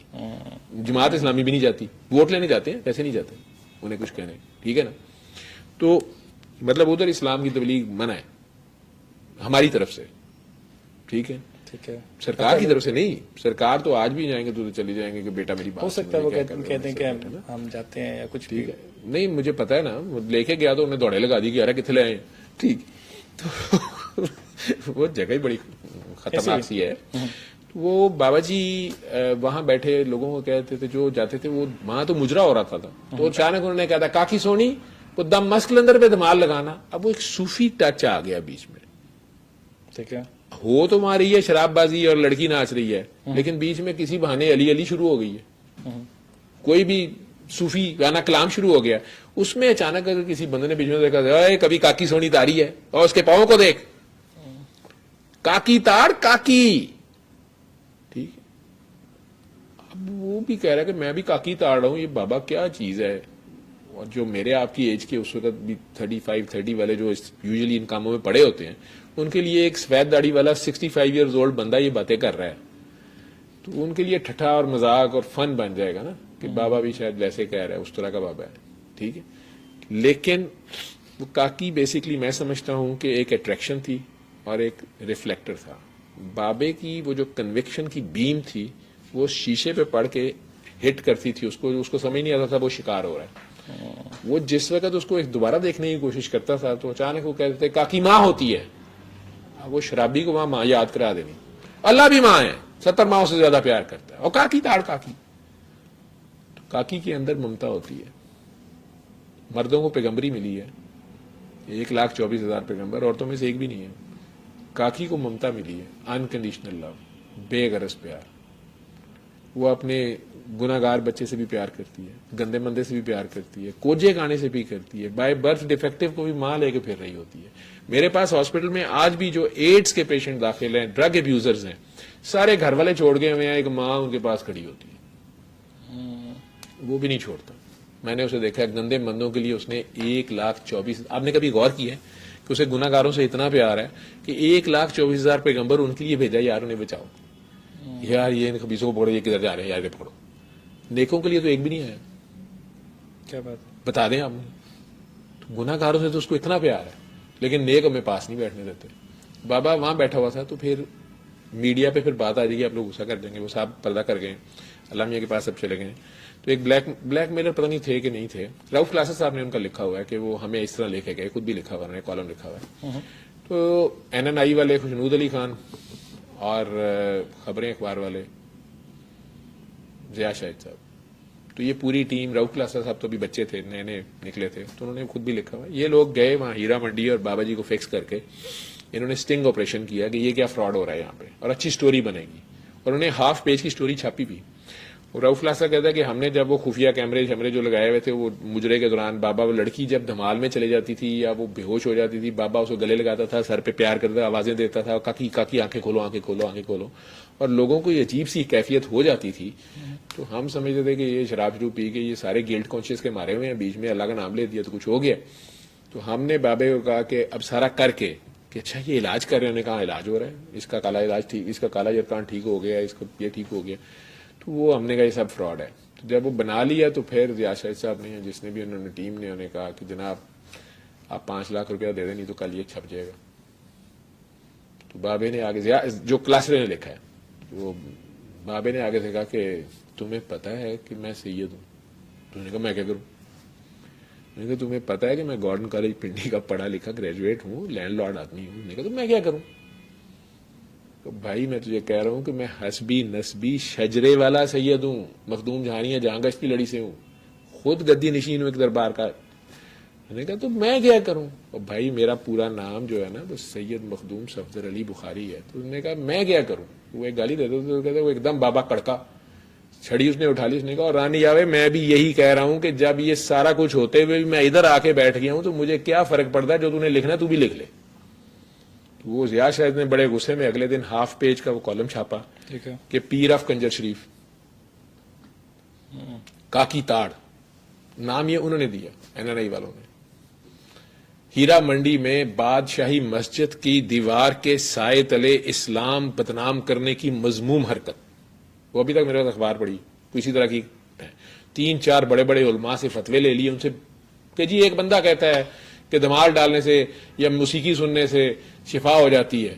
جماعت اسلامی بھی نہیں جاتی, ووٹ لینے جاتے ہیں, پیسے نہیں جاتے انہیں کچھ کہنے, ٹھیک ہے نا. تو مطلب ادھر اسلام کی تبلیغ منع ہے ہماری طرف سے, ٹھیک ہے, سرکار کی طرف سے نہیں. سرکار تو آج بھی جائیں گے تو چلی جائیں گے کہ بیٹا میری بات ہو سکتا ہے وہ کہتے ہیں کہ ہم جاتے ہیں یا کچھ, ٹھیک ہے. نہیں مجھے پتا ہے نا, وہ لے کے گیا تو انہیں دوڑے لگا دی کہ یار کتنے لے آئے, ٹھیک. تو وہ جگہ ہی بڑی خطرناک سی ہے. وہ بابا جی وہاں بیٹھے لوگوں کو کہتے تھے, جو جاتے تھے وہ وہاں تو مجرا ہو رہا تھا, تو اچانک انہوں نے کہا تھا کاکی سونی کو دم مسک اندر پہ دمال لگانا. اب وہ ایک صوفی ٹچ آ گیا بیچ میں, ٹھیک ہے, ہو تو وہاں رہی ہے شراب بازی اور لڑکی ناچ رہی ہے, لیکن بیچ میں کسی بہانے علی علی شروع ہو گئی ہے. کوئی بھی صوفی گانا کلام شروع ہو گیا. اس میں اچانک اگر کسی بندے نے بیچ میں دیکھا اے کبھی کاکی سونی تاری ہے اور اس کے پاؤں کو دیکھ, کاکی تار کاکی, ٹھیک ہے, اب وہ بھی کہہ رہا ہے کہ میں بھی کاکی تاڑ رہا ہوں, یہ بابا کیا چیز ہے. اور جو میرے آپ کی ایج کے اس وقت بھی 35-30 والے جو یوزلی ان کاموں میں پڑے ہوتے ہیں, ان کے لیے ایک سفید داڑھی والا 65 ایئرز اولڈ بندہ یہ باتیں کر رہا ہے, تو ان کے لیے ٹھٹھا اور مذاق اور فن بن جائے گا نا کہ بابا بھی شاید ویسے کہہ رہا ہے, اس طرح کا بابا ہے, ٹھیک ہے. لیکن وہ کاکی بیسکلی میں سمجھتا ہوں کہ ایک اٹریکشن تھی اور ایک ریفلیکٹر تھا. بابے کی وہ جو کنوکشن کی بیم تھی وہ شیشے پہ پڑھ کے ہٹ کرتی تھی, اس کو سمجھ نہیں آتا تھا وہ شکار ہو رہا ہے. وہ جس وقت اس کو ایک دوبارہ دیکھنے کی کوشش کرتا تھا تو اچانک وہ کہتے تھے کاکی ماں ہوتی ہے. وہ شرابی کو وہاں ماں یاد کرا دینی, اللہ بھی ماں ہے, 70 ماؤں سے زیادہ پیار کرتا ہے, اور کاکی تاڑ کاکی. تو کاکی کے اندر ممتا ہوتی ہے. مردوں کو پیغمبری ملی ہے 1,24,000 پیغمبر, عورتوں میں سے ایک بھی نہیں ہے. کاکی کو ممتا ملی ہے, انکنڈیشنل لو, بے غرض پیار. وہ اپنے گناہگار بچے سے بھی پیار کرتی ہے, گندے مندے سے بھی پیار کرتی ہے, کوجے گانے سے بھی کرتی ہے, بائی برتھ ڈیفیکٹو کو بھی ماں لے کے پھر رہی ہوتی ہے. میرے پاس ہاسپٹل میں آج بھی جو ایڈز کے پیشنٹ داخل ہیں, ڈرگ ابیوزرز ہیں, سارے گھر والے چھوڑ گئے ہوئے ہیں, ایک ماں ان کے پاس کھڑی ہوتی ہے, وہ بھی نہیں چھوڑتا. میں نے اسے دیکھا گندے مندوں کے لیے اس نے 1,24,000. آپ نے کبھی غور کیا ہے کہ اسے گناہگاروں سے اتنا پیار ہے کہ 1,24,000 پیغمبر ان کے لیے بھیجا, یار انہیں بچاؤ, یار یہ خبیثوں کو پکڑو, یہ کدھر جا رہے ہیں, یار یہ پکڑو. نیکوں کے لیے تو ایک بھی نہیں آیا. کیا بات بتا دیں آپ نے, گناہگاروں سے تو اس کو اتنا پیار ہے, لیکن نیک ہمیں پاس نہیں بیٹھنے دیتے. بابا وہاں بیٹھا ہوا تھا تو پھر میڈیا پہ پھر بات آ جائے گی, آپ لوگ غصہ کر جائیں گے. وہ صاحب پردہ کر گئے, علامہ میاں کے پاس سب چلے گئے. تو ایک بلیک میلر پتہ نہیں تھے کہ نہیں تھے, رؤف کلاسز صاحب نے ان کا لکھا ہوا ہے کہ وہ ہمیں اس طرح لے کے گئے, خود بھی لکھا ہوا, انہوں نے کالم لکھا ہوا ہے. تو NNI والے خوشنود علی خان اور خبریں اخبار والے ضیاء شاہد صاحب, تو یہ پوری ٹیم, رؤف کلاسز صاحب تو بھی بچے تھے, نئے نئے نکلے تھے, تو انہوں نے خود بھی لکھا ہوا ہے. یہ لوگ گئے وہاں ہیرا منڈی اور بابا جی کو فکس کر کے انہوں نے سٹنگ آپریشن کیا کہ یہ کیا فراڈ ہو رہا ہے یہاں پہ, اور اچھی سٹوری بنے گی, اور انہوں نے ہاف پیج کی سٹوری چھاپی بھی. اور رؤف کلاسز کہتا ہے کہ ہم نے جب وہ خفیہ کیمرے جو لگائے ہوئے تھے وہ مجرے کے دوران, بابا وہ لڑکی جب دھمال میں چلے جاتی تھی یا وہ بے ہوش ہو جاتی تھی, بابا اس کو گلے لگاتا تھا, سر پہ پیار کرتا تھا, آوازیں دیتا تھا, کاکی کاکی آنکھیں کھولو آنکھیں کھولو آنکھیں کھولو, اور لوگوں کو یہ عجیب سی کیفیت ہو جاتی تھی. تو ہم سمجھتے تھے کہ یہ شراب شروع پی کے یہ سارے گلٹ کانشیس کے مارے ہوئے ہیں, بیچ میں اللہ کا نام لے دیا تو کچھ ہو گیا. تو ہم نے بابے کو کہا کہ اب سارا کر کے کہ اچھا یہ علاج کر رہے ہیں, انہوں نے کہا علاج ہو رہا ہے, اس کا کالا علاج ٹھیک, اس کا کالا جرکان ٹھیک ہو گیا, اس کا یہ ٹھیک ہو گیا. تو وہ ہم نے کہا یہ سب فراڈ ہے. تو جب وہ بنا لیا تو پھر ضیاء شاہد صاحب نے, جس نے بھی انہوں نے ٹیم نے, انہیں کہا کہ جناب آپ 5 لاکھ روپیہ دے دیں, نہیں تو کل یہ چھپ جائے گا. تو بابے نے آگے جو کلاسر نے لکھا ہے, وہ بابے نے آگے سے کہا کہ تمہیں پتا ہے کہ میں سید ہوں. تو نے کہا میں کیا کروں. میں نے کہا تمہیں پتا ہے کہ میں گورڈن کالج پنڈی کا پڑھا لکھا گریجویٹ ہوں, لینڈ لارڈ آدمی ہوں. نے کہا تو میں کیا کروں. تو بھائی میں تجھے کہہ رہا ہوں کہ میں حسبی نسبی شجرے والا سید ہوں, مخدوم جہانیاں جہاں گشت کی لڑی سے ہوں, خود گدی نشین ہوں ایک دربار کا. میں نے کہا تو میں کیا کروں. اور بھائی میرا پورا نام جو ہے نا وہ سید مخدوم صفدر علی بخاری ہے. تو انہوں نے کہا میں کیا کروں. وہ ایک گالی دیتے تو کہتے وہ ایک دم بابا کڑکا, چھڑی اس نے اٹھا لی. اس نے کہا اور رانی آوے میں بھی یہی کہہ رہا ہوں کہ جب یہ سارا کچھ ہوتے ہوئے بھی میں ادھر آ کے بیٹھ گیا ہوں تو مجھے کیا فرق پڑتا ہے, جو تو نے لکھنا ہے تو بھی لکھ لے. وہ ضیاء شاہد نے بڑے غصے میں اگلے دن ہاف پیج کا وہ کالم چھاپا کہ پیر آف کنجر شریف, کاکی تاڑ نام یہ انہوں نے دیا NNI والوں نے. ہیرا منڈی میں بادشاہی مسجد کی دیوار کے سائے تلے اسلام بدنام کرنے کی مذموم حرکت, وہ ابھی تک میرے پاس اخبار پڑھی کسی طرح کی ہے. 3-4 بڑے بڑے علماء سے فتوے لے لیے ان سے کہ جی ایک بندہ کہتا ہے کہ دمال ڈالنے سے یا موسیقی سننے سے شفا ہو جاتی ہے,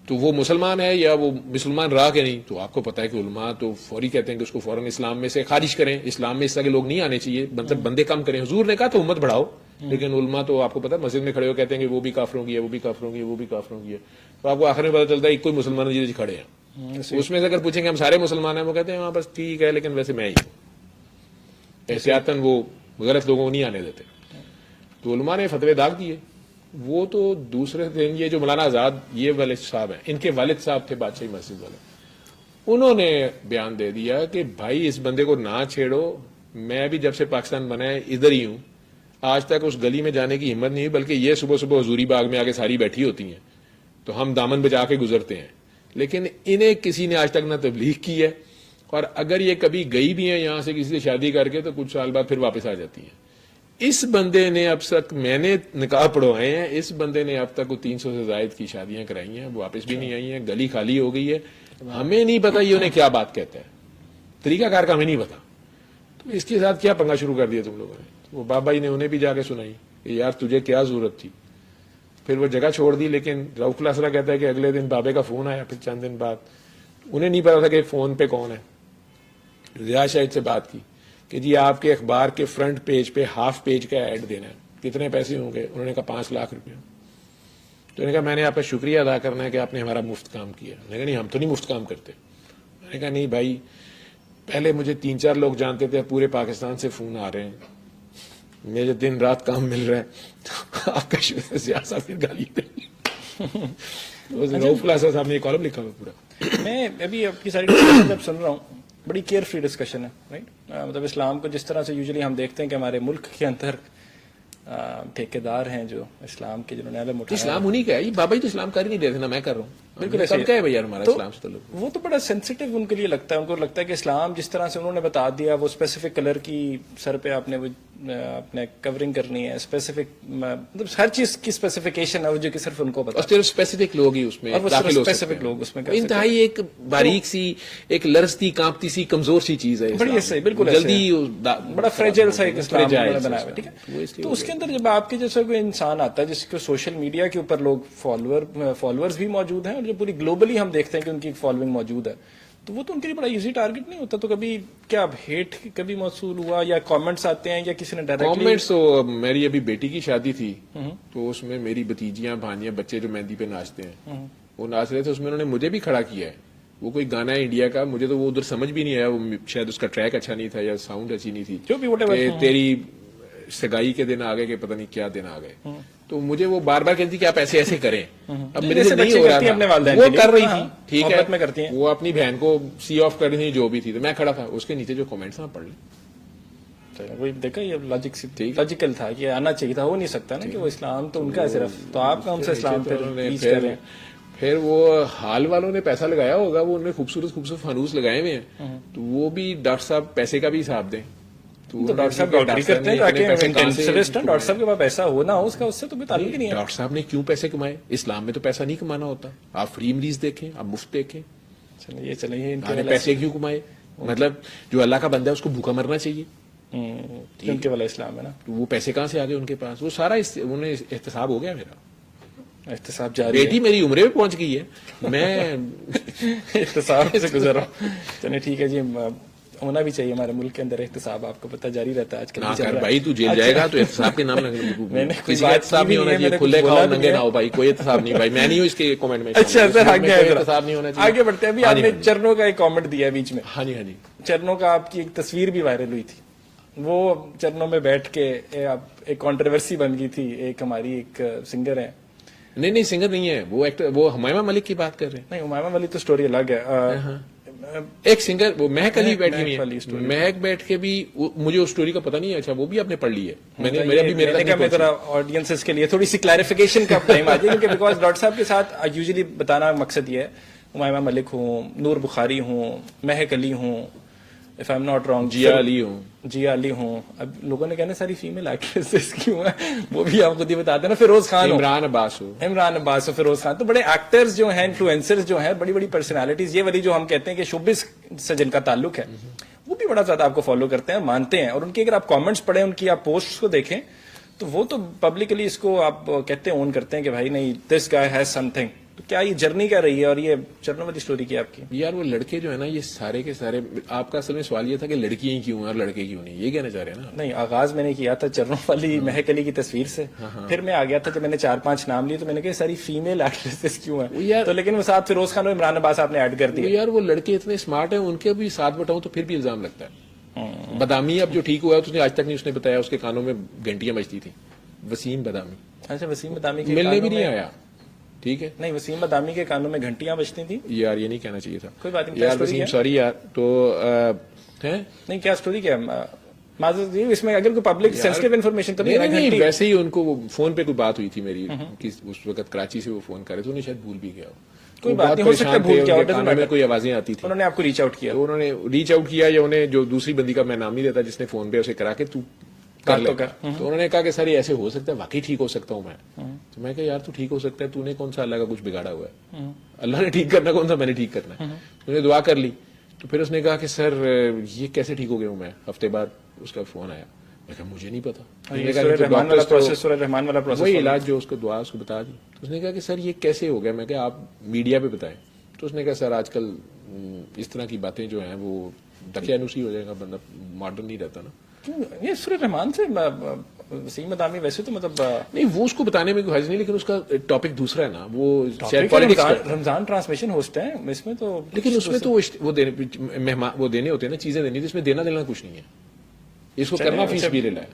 تو وہ مسلمان ہے یا وہ مسلمان رہا کہ نہیں. تو آپ کو پتا ہے کہ علماء تو فوری کہتے ہیں کہ اس کو فوراً اسلام میں سے خارج کریں, اسلام میں اس طرح کے لوگ نہیں آنے چاہیے, مطلب بندے کم کریں. حضور نے کہا تو امت بڑھاؤ, لیکن علماء تو آپ کو پتا ہے مسجد میں کھڑے ہو کہتے ہیں کہ وہ بھی کافروں کی ہے, وہ بھی کافروں کی ہے, وہ بھی کافروں کی ہے. تو آپ کو آخر میں پتا چلتا ہے کوئی مسلمان جی کھڑے ہیں, اس میں سے اگر پوچھیں کہ ہم سارے مسلمان ہیں, وہ کہتے ہیں ہاں بس ٹھیک ہے لیکن ویسے میں ہی ہوں. احتیاطاً وہ غلط لوگوں کو نہیں آنے دیتے. تو علماء نے فتوے داغ دیے. وہ تو دوسرے دن یہ جو مولانا آزاد یہ والد صاحب ہیں, ان کے والد صاحب تھے بادشاہی مسجد والے, انہوں نے بیان دے دیا کہ بھائی اس بندے کو نہ چھیڑو, میں بھی جب سے پاکستان بنا ہے ادھر ہی ہوں, آج تک اس گلی میں جانے کی ہمت نہیں ہوئی, بلکہ یہ صبح صبح حضوری باغ میں آ کے ساری بیٹھی ہوتی ہیں تو ہم دامن بجا کے گزرتے ہیں, لیکن انہیں کسی نے آج تک نہ تبلیغ کی ہے, اور اگر یہ کبھی گئی بھی ہیں یہاں سے کسی سے شادی کر کے تو کچھ سال بعد پھر واپس آ جاتی ہیں. اس بندے نے اب تک, میں نے نکاح پڑھوائے ہیں, اس بندے نے اب تک 300 سے زائد کی شادیاں کرائی ہیں, واپس بھی نہیں آئی ہیں, گلی خالی ہو گئی ہے. ہمیں نہیں پتا یہ انہیں کیا بات کہتا ہے, طریقہ کار کا ہمیں نہیں پتا, تو اس کے ساتھ کیا پنگا شروع کر دیا تم لوگوں نے. وہ بابا جی نے انہیں بھی جا کے سنائی کہ یار تجھے کیا ضرورت تھی, پھر وہ جگہ چھوڑ دی. لیکن رؤف الاسرا کہتا ہے کہ اگلے دن بابے کا فون آیا, پھر چند دن بعد انہیں نہیں پتا تھا کہ فون پہ کون ہے. ریاض شاہد سے بات کی کہ جی آپ کے اخبار کے فرنٹ پیج پہ ہاف پیج کا ایڈ دینا ہے, کتنے پیسے ہوں گے؟ انہوں نے کہا 5 لاکھ روپے. تو انہوں نے کہا میں نے آپ کا شکریہ ادا کرنا ہے کہ آپ نے ہمارا مفت کام کیا. میں نے کہا نہیں ہم تو نہیں مفت کام کرتے. میں نے کہا نہیں بھائی, پہلے مجھے 3-4 لوگ جانتے تھے, پورے پاکستان سے فون آ رہے ہیں, مجھے دن رات کام مل رہا ہے, آپ کا شکریہ سیاست پھر گالی دیں. رؤف الاسرا صاحب نے یہ کالم لکھا ہوا پورا. میں ابھی آپ کی ساری ڈسکشن جب سن رہا ہوں, بڑی کیئر فری ڈسکشن ہے, رائٹ. مطلب اسلام کو جس طرح سے یوزلی ہم دیکھتے ہیں کہ ہمارے ملک کے اندر ٹھیکیدار ہیں جو اسلام کے, جنہوں نے علم اٹھایا. اسلام انہیں کا ہے, یہ بابا جی تو اسلام کر ہی نہیں رہے تھے, نہ میں کر رہا ہوں. بالکل ایسا کیا ہے بھائی ہمارا اسلام سے تعلق. وہ تو بڑا سینسیٹیو ان کے لیے لگتا ہے, ان کو لگتا ہے کہ اسلام جس طرح سے انہوں نے بتا دیا, وہ اسپیسیفک کلر کی سر پہ آپ نے وہ اپنے کورنگ کرنی ہے, اسپیسیفک مطلب ہر چیز کی اسپیسیفکیشن ہے جو کہ صرف ان کو پتا, اور صرف اسپیسیفک لوگ ہی اس میں داخل ہو سکتے ہیں. لوگ اس میں انتہائی ایک باریک سی, ایک لرزتی کانپتی سی کمزور سی چیز ہے, بڑی ایسے بالکل جلدی بڑا فریجائل سا ایک اسلام بنایا ہوا, ٹھیک ہے. تو اس کے اندر جب آپ کے جیسا کوئی انسان آتا ہے جس کو سوشل میڈیا کے اوپر لوگ فالوورز بھی موجود ہیں, اور جو پوری گلوبلی ہم دیکھتے ہیں کہ ان کی فالوئنگ موجود ہے, تو وہ تو ان کے لیے بڑا ایزی ٹارگٹ نہیں ہوتا. تو کبھی کیا ہیٹ کبھی موصول ہوا, یا کامنٹس آتے ہیں, یا کسی نے ڈائریکٹلی کامنٹس؟ تو میری ابھی بیٹی کی شادی تھی, تو اس میں میری بھتیجیاں بھانجیاں بچے جو مہندی پہ ناچتے ہیں وہ ناچ رہے تھے, اس میں انہوں نے مجھے بھی کھڑا کیا ہے. وہ کوئی گانا ہے انڈیا کا, مجھے تو وہ ادھر سمجھ بھی نہیں آیا, وہ شاید اس کا ٹریک اچھا نہیں تھا یا ساؤنڈ اچھی نہیں تھی, جو بھی کہ تیری سگائی کے دن آ گئے کہ پتہ نہیں کیا دن آ گئے. تو مجھے وہ بار بار کہتی کہ آپ ایسے ایسے کریں. اب میرے سے نہیں ہو رہا تھا, وہ کر رہی تھی, ٹھیک ہے, وہ اپنی بہن کو سی آف کر رہی تھی جو بھی تھی, تو میں کھڑا تھا, اس کے نیچے جو کمنٹس پڑھ لیں. وہی دیکھا, یہ لاجیکل تھا, یہ آنا چاہیے تھا, ہو نہیں سکتا نا کہ وہ اسلام تو ان کا ہے صرف, تو آپ کا ہم سے اسلام پھر وہ حال والوں نے پیسہ لگایا ہوگا, وہ انہوں نے خوبصورت خوبصورت فانوس لگائے ہوئے ہیں, تو وہ بھی ڈاکٹر صاحب پیسے کا بھی حساب دیں. تو ڈاکٹر صاحب ڈاکٹری کرتے ہیں, ڈاکٹر صاحب کے پاس پیسہ ہو نہ ہو, اس کا اس سے تو کوئی تعلق نہیں ہے. ڈاکٹر صاحب نے کیوں پیسے کمائے؟ اسلام میں تو پیسہ نہیں کمانا ہوتا, آپ فری مریض دیکھیں, آپ مفت دیکھیں. چلیے پیسے کیوں کمائے؟ مطلب جو اللہ کا بندہ ہے اس کو بھوکا مرنا چاہیے, ان کے والا اسلام ہے نا. وہ پیسے کہاں سے آ گئے ان کے پاس؟ وہ سارا انہیں احتساب ہو گیا. میرا احتساب جاری, بیٹی میری عمرے میں پہنچ گئی ہے, میں احتساب سے گزر رہا ہوں. چلیے ٹھیک ہے جی, ہونا بھی چاہیے ہمارے ملک کے اندر احتساب, آپ کو پتہ جاری رہتا ہے آج کل. بھائی تو جیل جائے گا تو احتساب کے نام کسی کا احتساب نہیں ہونا چاہیے, کھلے کھاؤ ننگے نہ ہو بھائی, کوئی احتساب نہیں بھائی, میں نہیں ہوں اس کے کامنٹ میں. اچھا سر, احتساب نہیں ہونا چاہیے. آگے بڑھتے ہیں. ابھی آپ نے چرنوں کا ایک کامنٹ دیا بیچ میں. ہاں جی, ہاں جی. چرنوں کا آپ کی ایک تصویر بھی وائرل ہوئی تھی, وہ چرنوں میں بیٹھ کے ایک کنٹروورسی بن گئی تھی. ایک ہماری ایک سنگر ہے, نہیں سنگر نہیں ہے وہ, ایکٹر, وہ حمائمہ ملک کی بات کر رہے ہیں. نہیں, حمائمہ ملک تو سٹوری الگ ہے. ایک سنگر وہ مہک علی بیٹھی ہوئی ہے, مہک بیٹھ کے بھی مجھے اس سٹوری کا پتہ نہیں ہے. اچھا, وہ بھی آپ نے پڑھ لی ہے؟ میں نے ذرا آڈینسز کے لیے تھوڑی سی کلیریفیکیشن کا ٹائم آ جائے, کیونکہ بیکاز ڈاکٹر صاحب کے ساتھ یوزلی بتانا مقصد یہ ہے, حمائمہ ملک ہوں, نور بخاری ہوں, مہک علی ہوں, if I'm not wrong, جیا علی ہوں. اب لوگوں نے کہنا ساری فیمیل ایکٹریسز کیوں ہیں, وہ بھی آپ خود ہی بتا دینا. فیروز خان, عمران عباس ہو, فیروز خان, تو بڑے ایکٹرز جو ہیں, انفلوئنسرز جو ہیں, بڑی بڑی پرسنالٹیز, یہ والی جو ہم کہتے ہیں کہ شوبز سے جن کا تعلق ہے, وہ بھی بڑا زیادہ آپ کو فالو کرتے ہیں, مانتے ہیں. اور ان کی اگر آپ کامنٹس پڑھیں, ان کی آپ پوسٹ کو دیکھیں, تو وہ تو پبلکلی اس کو آپ کہتے ہیں, اون کرتے ہیں کہ بھائی نہیں, دس گائے ہیز سم تھنگ. تو کیا یہ جرنی کیا رہی ہے, اور یہ چرنوں والی اسٹوری کیا آپ کی؟ یار وہ لڑکے جو ہے نا, یہ سارے کے سارے, آپ کا اصل میں سوال یہ تھا کہ لڑکیاں ہی کیوں ہیں اور لڑکے کیوں نہیں, یہ کہنا چاہ رہے ہیں نا؟ نہیں, آغاز میں نے کیا تھا چرنوں والی مہک علی کی تصویر سے, پھر میں آ گیا تھا, جب میں نے 4-5 نام لیے تو میں نے کہا ساری فیمیل ایکٹریسز کیوں ہیں, تو لیکن وہ ساتھ فیروز خان اور عمران عباس آپ نے ایڈ کر دیا. یار وہ لڑکے اتنے اسمارٹ ہیں, ان کے بھی ساتھ بٹاؤں تو پھر بھی الزام لگتا ہے. بدامی اب جو ٹھیک ہوا ہے, اس نے آج تک نہیں اس نے بتایا, اس کے کانوں میں گھنٹیاں بجتی تھی. وسیم بدامی, اچھا, وسیم بدامی ملنے بھی نہیں آیا, ٹھیک ہے. نہیں وسیم مدامی کے کانوں میں گھنٹیاں بجتی تھیں. یار یہ نہیں کہنا چاہیے تھا. کوئی بات نہیں. یار وسیم سوری یار. تو نہیں کیا اسٹوری کیا معذرت جی اس میں اگر کوئی پبلک سینسٹیو انفارمیشن تو نہیں ویسے ہی ان کو فون پہ کوئی بات ہوئی تھی میری کہ اس وقت کراچی سے وہ فون کر رہے تھے, انہیں شاید بھول بھی گیا. کوئی بات نہیں, ہو سکتا ہے بھول کیا میں کوئی آوازیں آتی تھی. انہوں نے آپ کو ریچ آؤٹ کیا. تو انہوں نے ریچ آؤٹ کیا یا انہیں جو دوسری بندی کا میں نام نہیں دیتا جس نے فون پہ اسے کرا کے تو کر لے. تو انہوں نے کہا کہ سر یہ ایسے ہو سکتا ہے, واقعی ٹھیک ہو سکتا ہوں میں. تو میں کہا یار تو ٹھیک ہو سکتا ہے, تو نے کون سا اللہ کا کچھ بگاڑا ہوا ہے, اللہ نے ٹھیک کرنا کون سا میں نے ٹھیک کرنا ہے. انہوں نے دعا کر لی. تو پھر اس نے کہا کہ سر یہ کیسے ٹھیک ہو گیا ہوں میں. ہفتے بعد اس کا فون آیا. میں کہا مجھے نہیں پتا. وہی علاج جو اس کو دعا اس کو بتا دی. اس نے کہا کہ سر یہ کیسے ہو گیا. میں کہا آپ میڈیا پہ بتائیں. تو اس نے کہا سر آج کل اس طرح کی باتیں جو ہیں وہ دقیانوسی ہو جائے گا, بندہ ماڈرن نہیں رہتا نا. یہ سورہ رحمان سے وسیم مدامی ویسے تو مطلب نہیں وہ اس کو بتانے میں کوئی حرج نہیں, لیکن اس کا ٹاپک دوسرا ہے نا. وہ رمضان ٹرانسمیشن ہوسٹ ہے اس میں تو, لیکن اس میں تو وہ دینے ہوتے ہیں نا, چیزیں دینی. اس میں دینا نہیں کچھ نہیں ہے. اس کو کرنا فی سبیل اللہ ہے.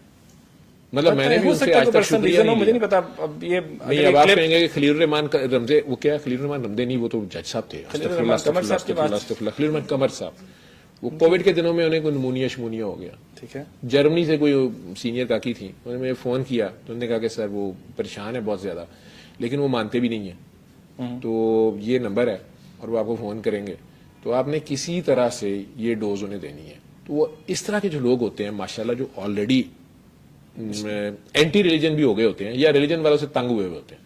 مطلب میں نے بھی ان سے آج تک شکریہ نہیں, مجھے نہیں پتا. اب یہ اب آپ کہیں گے کہ خلیل الرحمان رمزے وہ کیا خلیل الرحمان رمزے نہیں, وہ تو جج صاحب تھے. خلیل الرحمان قمر صاحب وہ کووڈ کے دنوں میں انہیں کوئی نمونیا شمونیا ہو گیا. ٹھیک ہے. جرمنی سے کوئی سینئر کاکی تھی, انہوں نے مجھے فون کیا تو انہوں نے کہا کہ سر وہ پریشان ہے بہت زیادہ, لیکن وہ مانتے بھی نہیں ہیں. تو یہ نمبر ہے اور وہ آپ کو فون کریں گے. تو آپ نے کسی طرح سے یہ ڈوز انہیں دینی ہے. تو وہ اس طرح کے جو لوگ ہوتے ہیں ماشاءاللہ جو آلریڈی اینٹی ریلیجن بھی ہو گئے ہوتے ہیں یا ریلیجن والوں سے تنگ ہوئے ہوتے ہیں.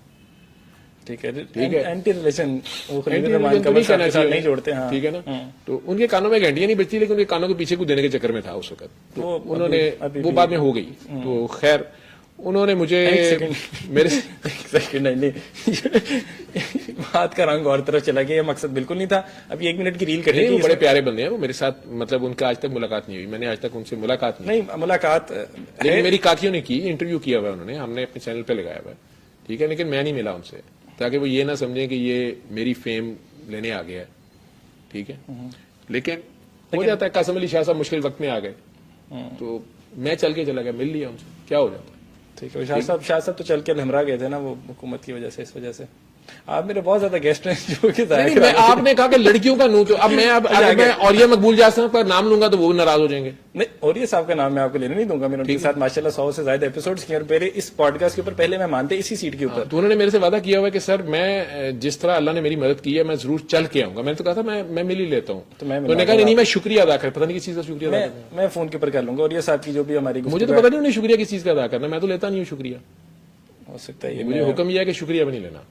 ٹھیک ہے. اینٹی ریلیشن نہیں جوڑتے ہیں. ٹھیک ہے نا. تو ان کے کانوں میں گھنٹیاں نہیں بجتی, لیکن ان کے کانوں کے پیچھے کو دینے کے چکر میں تھا اس وقت. تو انہوں نے وہ بعد میں ہو گئی. تو خیر انہوں نے مجھے میرے بات کا رنگ اور طرف چلا گیا. یہ مقصد بالکل نہیں تھا. ابھی 1 منٹ کی ریل کریں. وہ بڑے پیارے بندے ہیں. وہ میرے ساتھ مطلب ان کا آج تک ملاقات نہیں ہوئی. میں نے آج تک ان سے ملاقات نہیں ملاقات لیکن میری کاکیوں نے کی, انٹرویو کیا ہوا ہے انہوں نے, ہم نے اپنے چینل پہ لگایا ہوا ہے. ٹھیک ہے. لیکن میں نہیں ملا ان سے تاکہ وہ یہ نہ سمجھیں کہ یہ میری فیم لینے آ گیا ہے. ٹھیک ہے. لیکن ہو جاتا ہے. قاسم علی شاہ صاحب مشکل وقت میں آ گئے تو میں چل کے چلا گیا, مل لیا ان سے, کیا ہو جاتا ہے. ٹھیک ہے. شاہ صاحب تو چل کے لہمرا گئے تھے نا وہ حکومت کی وجہ سے. اس وجہ سے آپ میرے بہت زیادہ گیسٹ ہیں جو کہ آپ نے کہا کہ لڑکیوں کا نو, تو اب میں اوریہ مقبول جاسم کا نام لوں گا تو وہ ناراض ہو جائیں گے. نہیں اوریہ صاحب کا نام میں آپ کو لینے نہیں دوں گا. میں نے ان کے ساتھ ماشاءاللہ 100 سے زیادہ ایپیسوڈز کیے اور پہلے اس پوڈ کاسٹ کے اوپر پہلے میں مانتے اسی سیٹ کے اوپر. تو انہوں نے میرے سے وعدہ کیا ہوا ہے کہ سر میں جس طرح اللہ نے میری مدد کی ہے میں ضرور چل کے آؤں گا. میں نے تو کہا تھا میں مل ہی لیتا ہوں. تو میں نے کہا نہیں میں شکریہ ادا کر, پتہ نہیں کس چیز کا شکریہ ادا کرنا. میں فون کے اوپر کر لوں گا. اوریہ صاحب کی جو بھی ہماری مجھے تو پتہ نہیں انہیں شکریہ کس چیز کا ادا کرنا, میں تو لیتا نہیں ہوں شکریہ. ہو سکتا ہے مجھے حکم یہ ہے کہ شکریہ بھی نہیں لینا.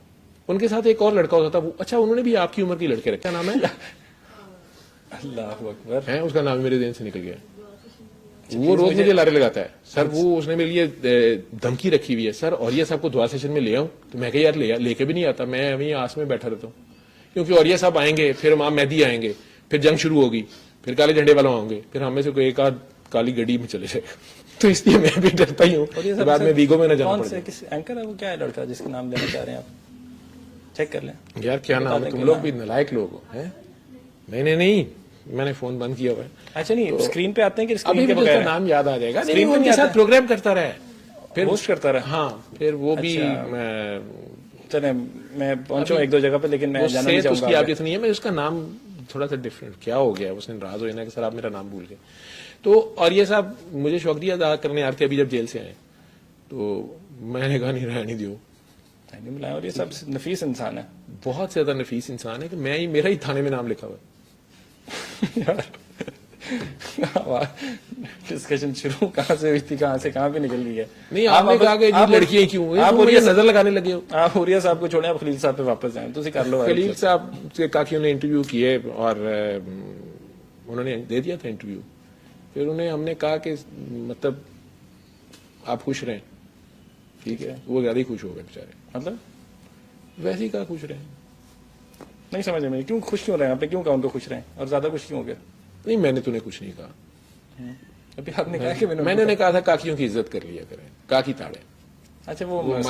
ان کے ساتھ ایک اور لڑکا ہوتا تھا, وہ اچھا انہوں نے بھی آپ کی عمر کی لڑکے رکھا. نام ہے اللہ اکبر ہے, اس کا نام میرے ذہن سے نکل گیا. وہ روز مجھے لارے لگاتا ہے. سر وہ اس نے میرے لیے دھمکی رکھی ہوئی ہے, سر اوریہ صاحب کو دعا سیشن میں لے آؤں. تو میں کہ یار لے کے بھی نہیں آتا, میں ابھی آس میں بیٹھا رہتا ہوں کیونکہ اوریہ صاحب آئیں گے, پھر امام مہدی آئیں گے, پھر جنگ شروع ہوگی, پھر کالے جھنڈے والوں آؤں گے, پھر ہم میں سے کوئی ایک آدھ کالی گڈی میں چلے جائے گا. تو اس لیے میں بھی ڈرتا ہی ہوں بعد میں ویگو میں نہ جانا پڑے. اینکر ہے وہ, کیا ہے لڑکا جس کا نام لینا چاہ رہے ہیں آپ, چیک کر لیں یار کیا نام ہے. تم لوگ بھی نالائق لوگ ہو. نہیں میں نے فون بند کیا ہوا ہے. اچھا نہیں اسکرین پہ آتے ہیں کہ ابھی بھی اس کا نام یاد آ جائے گا. ان کے ساتھ پروگرام کرتا رہا, پھر ہوسٹ کرتا رہا. ہاں پھر وہ بھی چلیں میں پہنچوں 1-2 جگہ پہ, لیکن میں جانا نہیں چاہوں گا. اس کی عادت نہیں ہے. میں اس کا نام تھوڑا سا ڈفرینٹ کیا ہو گیا, اس نے ناراض ہو جانا کہ سر آپ میرا نام بھول گئے. تو اور یہ صاحب مجھے شکریہ ادا کرنے آتے ابھی جب جیل سے آئے تو میں نے کہا نہیں رہنے دیو. اور یہ سب نفیس انسان ہے, بہت زیادہ نفیس انسان ہے کہ میرا ہی تھانے میں نام لکھا ہوا ہے. ڈسکشن شروع کہاں سے ہوئی تھی, کہاں سے کہاں پہ نکل گئی ہے. نہیں آپ نے کہا کہ لڑکیاں کیوں, آپ مجھے نظر لگانے لگے ہو. آپ اوریہ صاحب کو چھوڑیں, آپ خلیل صاحب پہ واپس آئیں. تو کر لو. خلیل صاحب کے کاکیوں نے انٹرویو کیے اور انہوں نے دے دیا تھا انٹرویو. پھر انہیں ہم نے کہا کہ مطلب آپ خوش رہیں. ٹھیک ہے. وہ زیادہ ہی خوش ہو گئے بیچارے. مطلب ویسے ہی کہا خوش رہیں. نہیں سمجھ میں کیوں خوش کیوں رہے, آپ نے کیوں کہا ان کو خوش رہیں اور زیادہ خوش کیوں ہو گیا. نہیں میں نے تو کچھ نہیں کہا. ابھی آپ نے کہا کہ میں نے کہا تھا کاکیوں کی عزت کر لیا کریں, کاکی تاڑے. اچھا وہ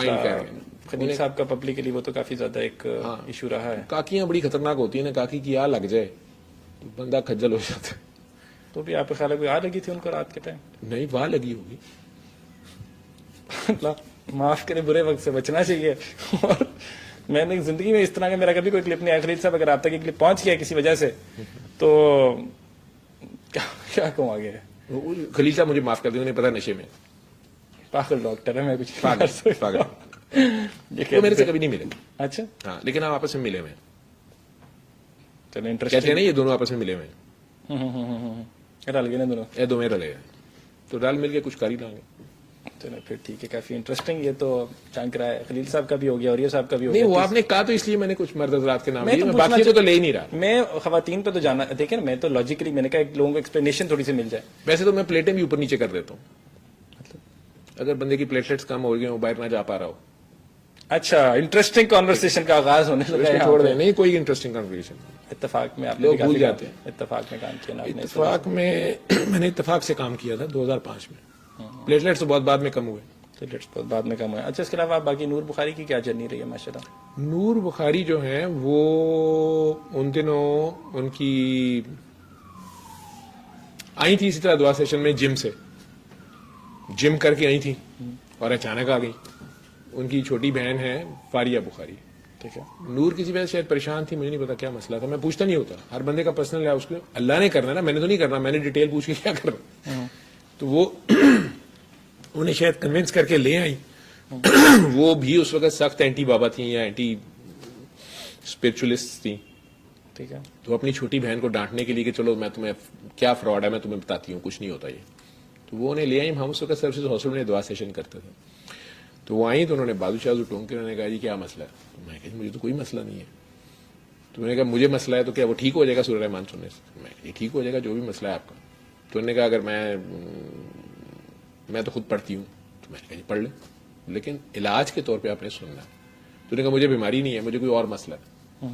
خلیل صاحب کا پبلکلی وہ تو کافی زیادہ ایک ایشو رہا ہے. کاکیاں بڑی خطرناک ہوتی ہیں نا, کاکی کی آ لگ جائے تو بندہ کھجل ہو جاتا ہے. تو بھی آپ کے خیال ہے کوئی آ لگی تھی ان کو رات کے ٹائم؟ نہیں واہ لگی ہوگی. اللہ معاف کرے, برے وقت سے بچنا چاہیے. اور میں نے زندگی میں اس طرح کا میرا کبھی کوئی کلپ نہیں آیا. خلیل صاحب اگر آپ تک یہ کلپ پہنچ گیا کسی وجہ سے تو کیا کہوں آگے. خلیل صاحب مجھے معاف کر دیں, انہیں پتا نشے میں پاگل ڈاکٹر ہے, میں کچھ پاگل وہ میرے سے کبھی نہیں ملے. اچھا ہاں لیکن ہم آپس میں ملے ہوئے ہیں. چلیں کہتے ہیں انٹرسٹنگ. نا یہ دونوں آپس میں ملے ہوئے ہیں, رل گئے نا دونوں. یہ دو میں رلے ہیں, تو رل مل کے کچھ کر ہی لیں گے. چلو پھر ٹھیک ہے, کافی انٹرسٹنگ. یہ تو چانک رہا ہے. خلیل صاحب کا بھی ہو گیا اور یہ صاحب کا بھی ہو نہیں گیا. وہ آپ نے کہا تو اس لیے میں نے کچھ مرد حضرات کے نام میں لیے, تو میں پوچھنا باقی کو تو لے ہی نہیں رہا. میں خواتین پہ تو جانا, دیکھیں نا میں تو لاجیکلی میں نے کہا ایک لوگوں کو ایکسپلینیشن تھوڑی سی مل جائے. ویسے تو میں پلیٹیں بھی اوپر نیچے کر دیتا ہوں, اگر بندے کی پلیٹلیٹس کم ہو گئی وہ باہر نہ جا پا رہا ہو. اچھا, انٹرسٹنگ کانورسیشن کا آغاز ہونے لگا ہے. چھوڑ دیں, نہیں کوئی انٹرسٹنگ کنورسیشن. اتفاق میں آپ نے لوگ بھی کافی بھول جاتے ہیں. اتفاق میں کام کیا نا آپ نے. اتفاق میں نے اتفاق سے کام کیا تھا 2005 میں. پلیٹلیٹس تو بہت بعد میں کم ہوئے. بہت بعد میں کم ہوا. اچھا اس کے علاوہ باقی نور بخاری کی کیا جرنی رہی ہے ماشاء اللہ. نور بخاری جو ہیں وہ ان دنوں ان کی آئی تھی اسی طرح دعا سیشن میں جم سے, جم کر کے آئی تھی اور اچانک آ گئی. ان کی چھوٹی بہن ہے فاریہ بخاری. ٹھیک ہے. نور کسی وجہ سے شاید پریشان تھی, مجھے نہیں پتا کیا مسئلہ تھا, میں پوچھتا نہیں ہوتا, ہر بندے کا پرسنل ہے, اس کو اللہ نے کرنا نا, میں نے تو نہیں کرنا, میں نے ڈیٹیل پوچھ کے کیا کرنا. تو وہ انہیں شاید کنونس کر کے لے آئی. وہ بھی اس وقت سخت اینٹی بابا تھیں یا اینٹی اسپرچولسٹ تھیں. ٹھیک ہے. تو اپنی چھوٹی بہن کو ڈانٹنے کے لیے کہ چلو میں تمہیں کیا فراڈ ہے میں تمہیں بتاتی ہوں, کچھ نہیں ہوتا یہ. تو وہ انہیں لے آئی. ہم اس وقت سروسز ہاسپٹل میں دعا سیشن کرتے تھے. تو وہ آئی تو انہوں نے بازو شازو ٹونک کے انہوں نے کہا جی کیا مسئلہ ہے. تو میں کہا مجھے تو کوئی مسئلہ نہیں ہے. تو میں نے کہا مجھے مسئلہ ہے تو کیا وہ ٹھیک ہو جائے گا سورہ رحمان سننے سے. میں کہا ٹھیک ہو جائے گا جو بھی مسئلہ ہے آپ کا. تو انہوں نے کہا اگر میں تو خود پڑھتی ہوں. تو میں نے کہا جی پڑھ لیں, لیکن علاج کے طور پہ آپ نے سننا. تو انہوں نے کہا مجھے بیماری نہیں ہے, مجھے کوئی اور مسئلہ ہے.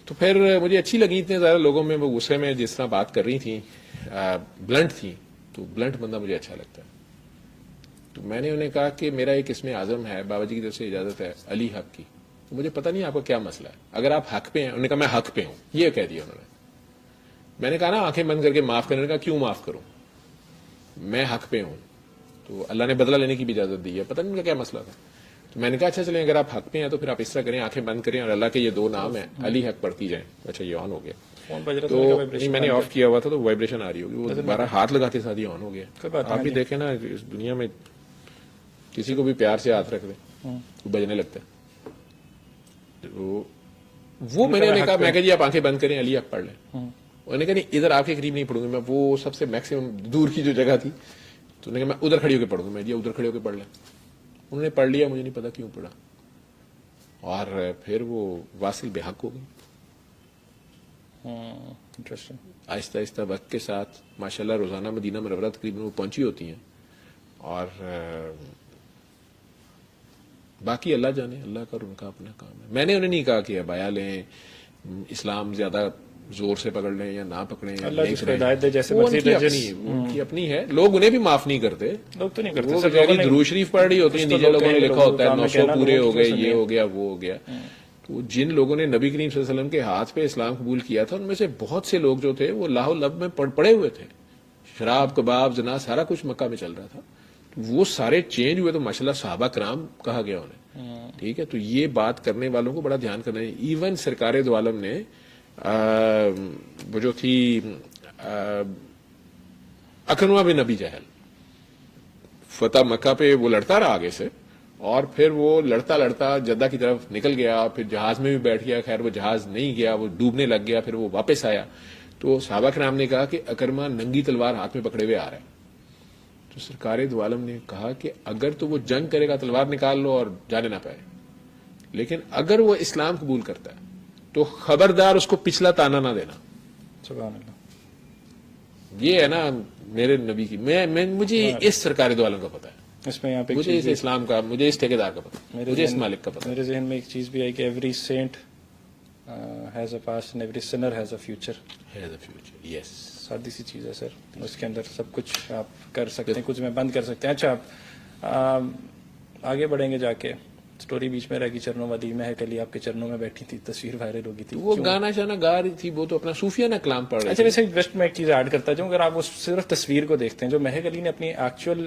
تو پھر مجھے اچھی لگی اتنے زیادہ لوگوں میں وہ غصے میں جس طرح بات کر رہی تھیں, بلنٹ تھیں. تو بلنٹ بندہ مجھے اچھا لگتا ہے. تو میں نے انہیں کہا کہ میرا ایک اسم اعظم ہے, بابا جی کی طرف سے اجازت ہے, علی حق کی. تو مجھے پتہ نہیں آپ کا کیا مسئلہ ہے, اگر آپ حق پہ ہیں. انہوں نے کہا میں حق پہ ہوں, یہ کہہ دیا انہوں نے. میں نے کہا نا آنکھیں بند کر کے معاف کرنے کا, کیوں معاف کروں, میں حق پہ ہوں. تو اللہ نے بدلہ لینے کی بھی اجازت دی ہے, پتہ نہیں ان کا کیا مسئلہ تھا. تو میں نے کہا اچھا چلیں اگر آپ حق پہ ہیں تو پھر آپ اس طرح کریں, آنکھیں بند کریں اور اللہ کے یہ دو نام ہیں علی حق پڑھتی جائیں. اچھا یہ آن ہو گیا. تو میں نے آف کیا ہوا تھا تو وائبریشن آ رہی ہوگی, وہ دوبارہ ہاتھ لگاتے ساتھ ہی آن ہو گیا. آپ بھی دیکھیں نا اس دنیا میں کسی کو بھی پیار سے ہاتھ رکھ دیں وہ بجنے لگتا ہے. وہ میں نے کہا, میں کہا جی آپ آنکھیں بند کریں علی حق پڑھ لیں. انہوں نے کہا نہیں ادھر آپ کے قریب نہیں پڑھوں گی میں, وہ سب سے میکسیمم دور کی جو جگہ تھی. تو انہوں نے کہا میں ادھر کھڑی ہو کے پڑھوں گی. میں جی ادھر کھڑے ہو کے پڑھ لیں. انہوں نے پڑھ لیا, مجھے نہیں پتا کیوں پڑھا, اور پھر وہ واصل بے حق ہو گئی. آہستہ آہستہ وقت کے ساتھ ماشاءاللہ روزانہ مدینہ منورہ تقریباً وہ پہنچی ہوتی ہیں. اور باقی اللہ جانے, اللہ کا ان کا اپنا کام ہے. میں نے انہیں نہیں کہا کہ ابایا لیں, اسلام زیادہ زور سے پکڑ لیں یا نہ پکڑیں, اللہ جس کو ہدایت دے جیسے وہ مرضی دے. ان کی اپنی ہے. لوگ انہیں بھی معاف نہیں کرتے, لوگ تو نہیں کرتے. وہ بیچاری درود شریف پڑھ رہی ہوتی ہیں, نیچے لوگوں نے لکھا ہوتا ہے 900 پورے ہو گئے, یہ ہو گیا وہ ہو گیا. تو جن لوگوں نے نبی کریم صلی اللہ علیہ وسلم کے ہاتھ پہ اسلام قبول کیا تھا ان میں سے بہت سے لوگ جو تھے وہ لاہو لب میں پڑے ہوئے تھے. شراب کباب زنا سارا کچھ مکہ میں چل رہا تھا. وہ سارے چینج ہوئے تو ماشاءاللہ صحابہ کرام کہا گیا انہیں. ٹھیک ہے, تو یہ بات کرنے والوں کو بڑا دھیان کرنا ہے. ایون سرکار دو عالم نے وہ جو تھی اکرمہ بن ابی جہل, فتح مکہ پہ وہ لڑتا رہا آگے سے, اور پھر وہ لڑتا لڑتا جدہ کی طرف نکل گیا, پھر جہاز میں بھی بیٹھ گیا. خیر وہ جہاز نہیں گیا, وہ ڈوبنے لگ گیا, پھر وہ واپس آیا. تو صحابہ کرام نے کہا کہ اکرمہ ننگی تلوار ہاتھ میں پکڑے ہوئے آ رہا ہے. تو سرکار دو عالم نے کہا کہ اگر تو وہ جنگ کرے گا تلوار نکال لو اور جانے نہ پائے, لیکن اگر وہ اسلام قبول کرتا ہے تو خبردار اس کو پچھلا تانا نہ دینا. سبحان اللہ. یہ ہے نا میرے نبی کی, مجھے اس سرکار دو عالم کا پتا ہے, اس میں یہاں پہ مجھے اس اسلام کا, مجھے اس ٹھیکیدار کا پتا, مجھے اس مالک کا پتا. میرے ذہن میں ایک چیز بھی ہے کہ every saint has a past and every sinner has a future. Yes, سادی سی چیز ہے سر, اس کے اندر سب کچھ آپ کر سکتے ہیں, کچھ میں بند کر سکتے ہیں. اچھا آپ آگے بڑھیں گے جا کے, سٹوری بیچ میں رہ گئی چرنوں والی, مہک علی آپ کے چرنوں میں بیٹھی تھی, تصویر وائرل ہو گئی تھی. وہ گانا شانا گا رہی تھی, وہ تو اپنا صوفیانہ کلام پڑھ رہی تھی. اچھا ویسے جسٹ میں ایک چیز ایڈ کرتا ہوں, اگر آپ وہ صرف تصویر کو دیکھتے ہیں, جو مہک علی نے اپنی ایکچوئل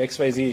XYZ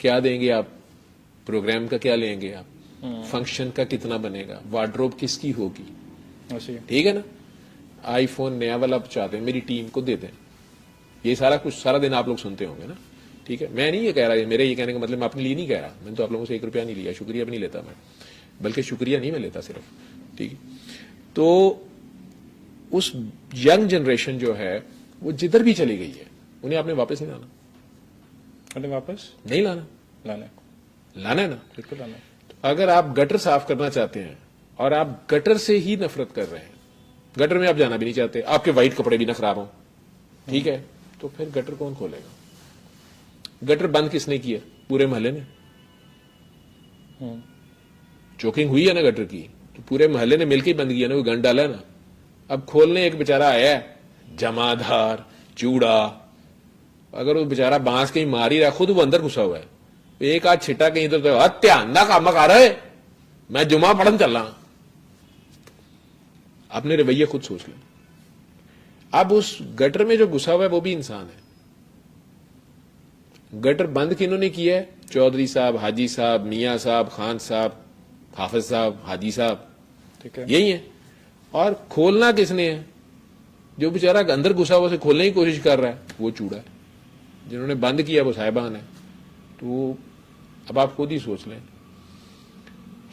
کیا دیں گے آپ, پروگرام کا کیا لیں گے آپ, فنکشن کا کتنا بنے گا, وارڈروب کس کی ہوگی, ٹھیک ہے نا. آئی فون نیا والا آپ چاہتے ہیں میری ٹیم کو دے دیں, یہ سارا کچھ سارا دن آپ لوگ سنتے ہوں گے نا, ٹھیک ہے. میں نہیں یہ کہہ رہا, میرے یہ کہنے کا مطلب میں اپنے لیے نہیں کہہ رہا, میں نے تو آپ لوگوں سے 1 روپیہ نہیں لیا, شکریہ بھی نہیں لیتا میں, بلکہ شکریہ نہیں میں لیتا صرف, ٹھیک ہے. تو اس ینگ جنریشن جو ہے وہ جدھر بھی چلی گئی ہے انہیں آپ نے واپس نہیں لانا, واپس نہیں لانا, لانا ہے نا. بالکل لانا. اگر آپ گٹر صاف کرنا چاہتے ہیں اور آپ گٹر سے ہی نفرت کر رہے ہیں, گٹر میں آپ جانا بھی نہیں چاہتے, آپ کے وائٹ کپڑے بھی نہ خراب ہوں, ٹھیک ہے, تو پھر گٹر کون کھولے گا؟ گٹر بند کس نے کیا؟ پورے محلے نے. چوکنگ ہوئی ہے نا گٹر کی, تو پورے محلے نے مل کے ہی بند کیا نا, کوئی گن ڈالا ہے نا. اب کھولنے ایک بیچارہ آیا ہے جمادار چوڑا, اگر وہ بیچارہ بانس کہیں مار ہی رہا, خود وہ اندر گھسا ہوا ہے, ایک آدھ چھٹا کہیں ادھر تو دھیان نہ کام کر رہے, میں جمعہ پڑھن چل رہا. اپنے رویے خود سوچ لیں. اب اس گٹر میں جو گھسا ہوا ہے وہ بھی انسان ہے. گٹر بند کنہوں نے کیا ہے؟ چودھری صاحب, حاجی صاحب, میاں صاحب, خان صاحب, حافظ صاحب, حاجی صاحب, ٹھیک ہے, یہی ہے. اور کھولنا کس نے ہے؟ جو بیچارہ اندر گھسا ہوا سے کھولنے کی کوشش کر رہا ہے وہ چوڑا ہے. جنہوں نے بند کیا وہ صاحبان ہے. تو اب آپ خود ہی سوچ لیں,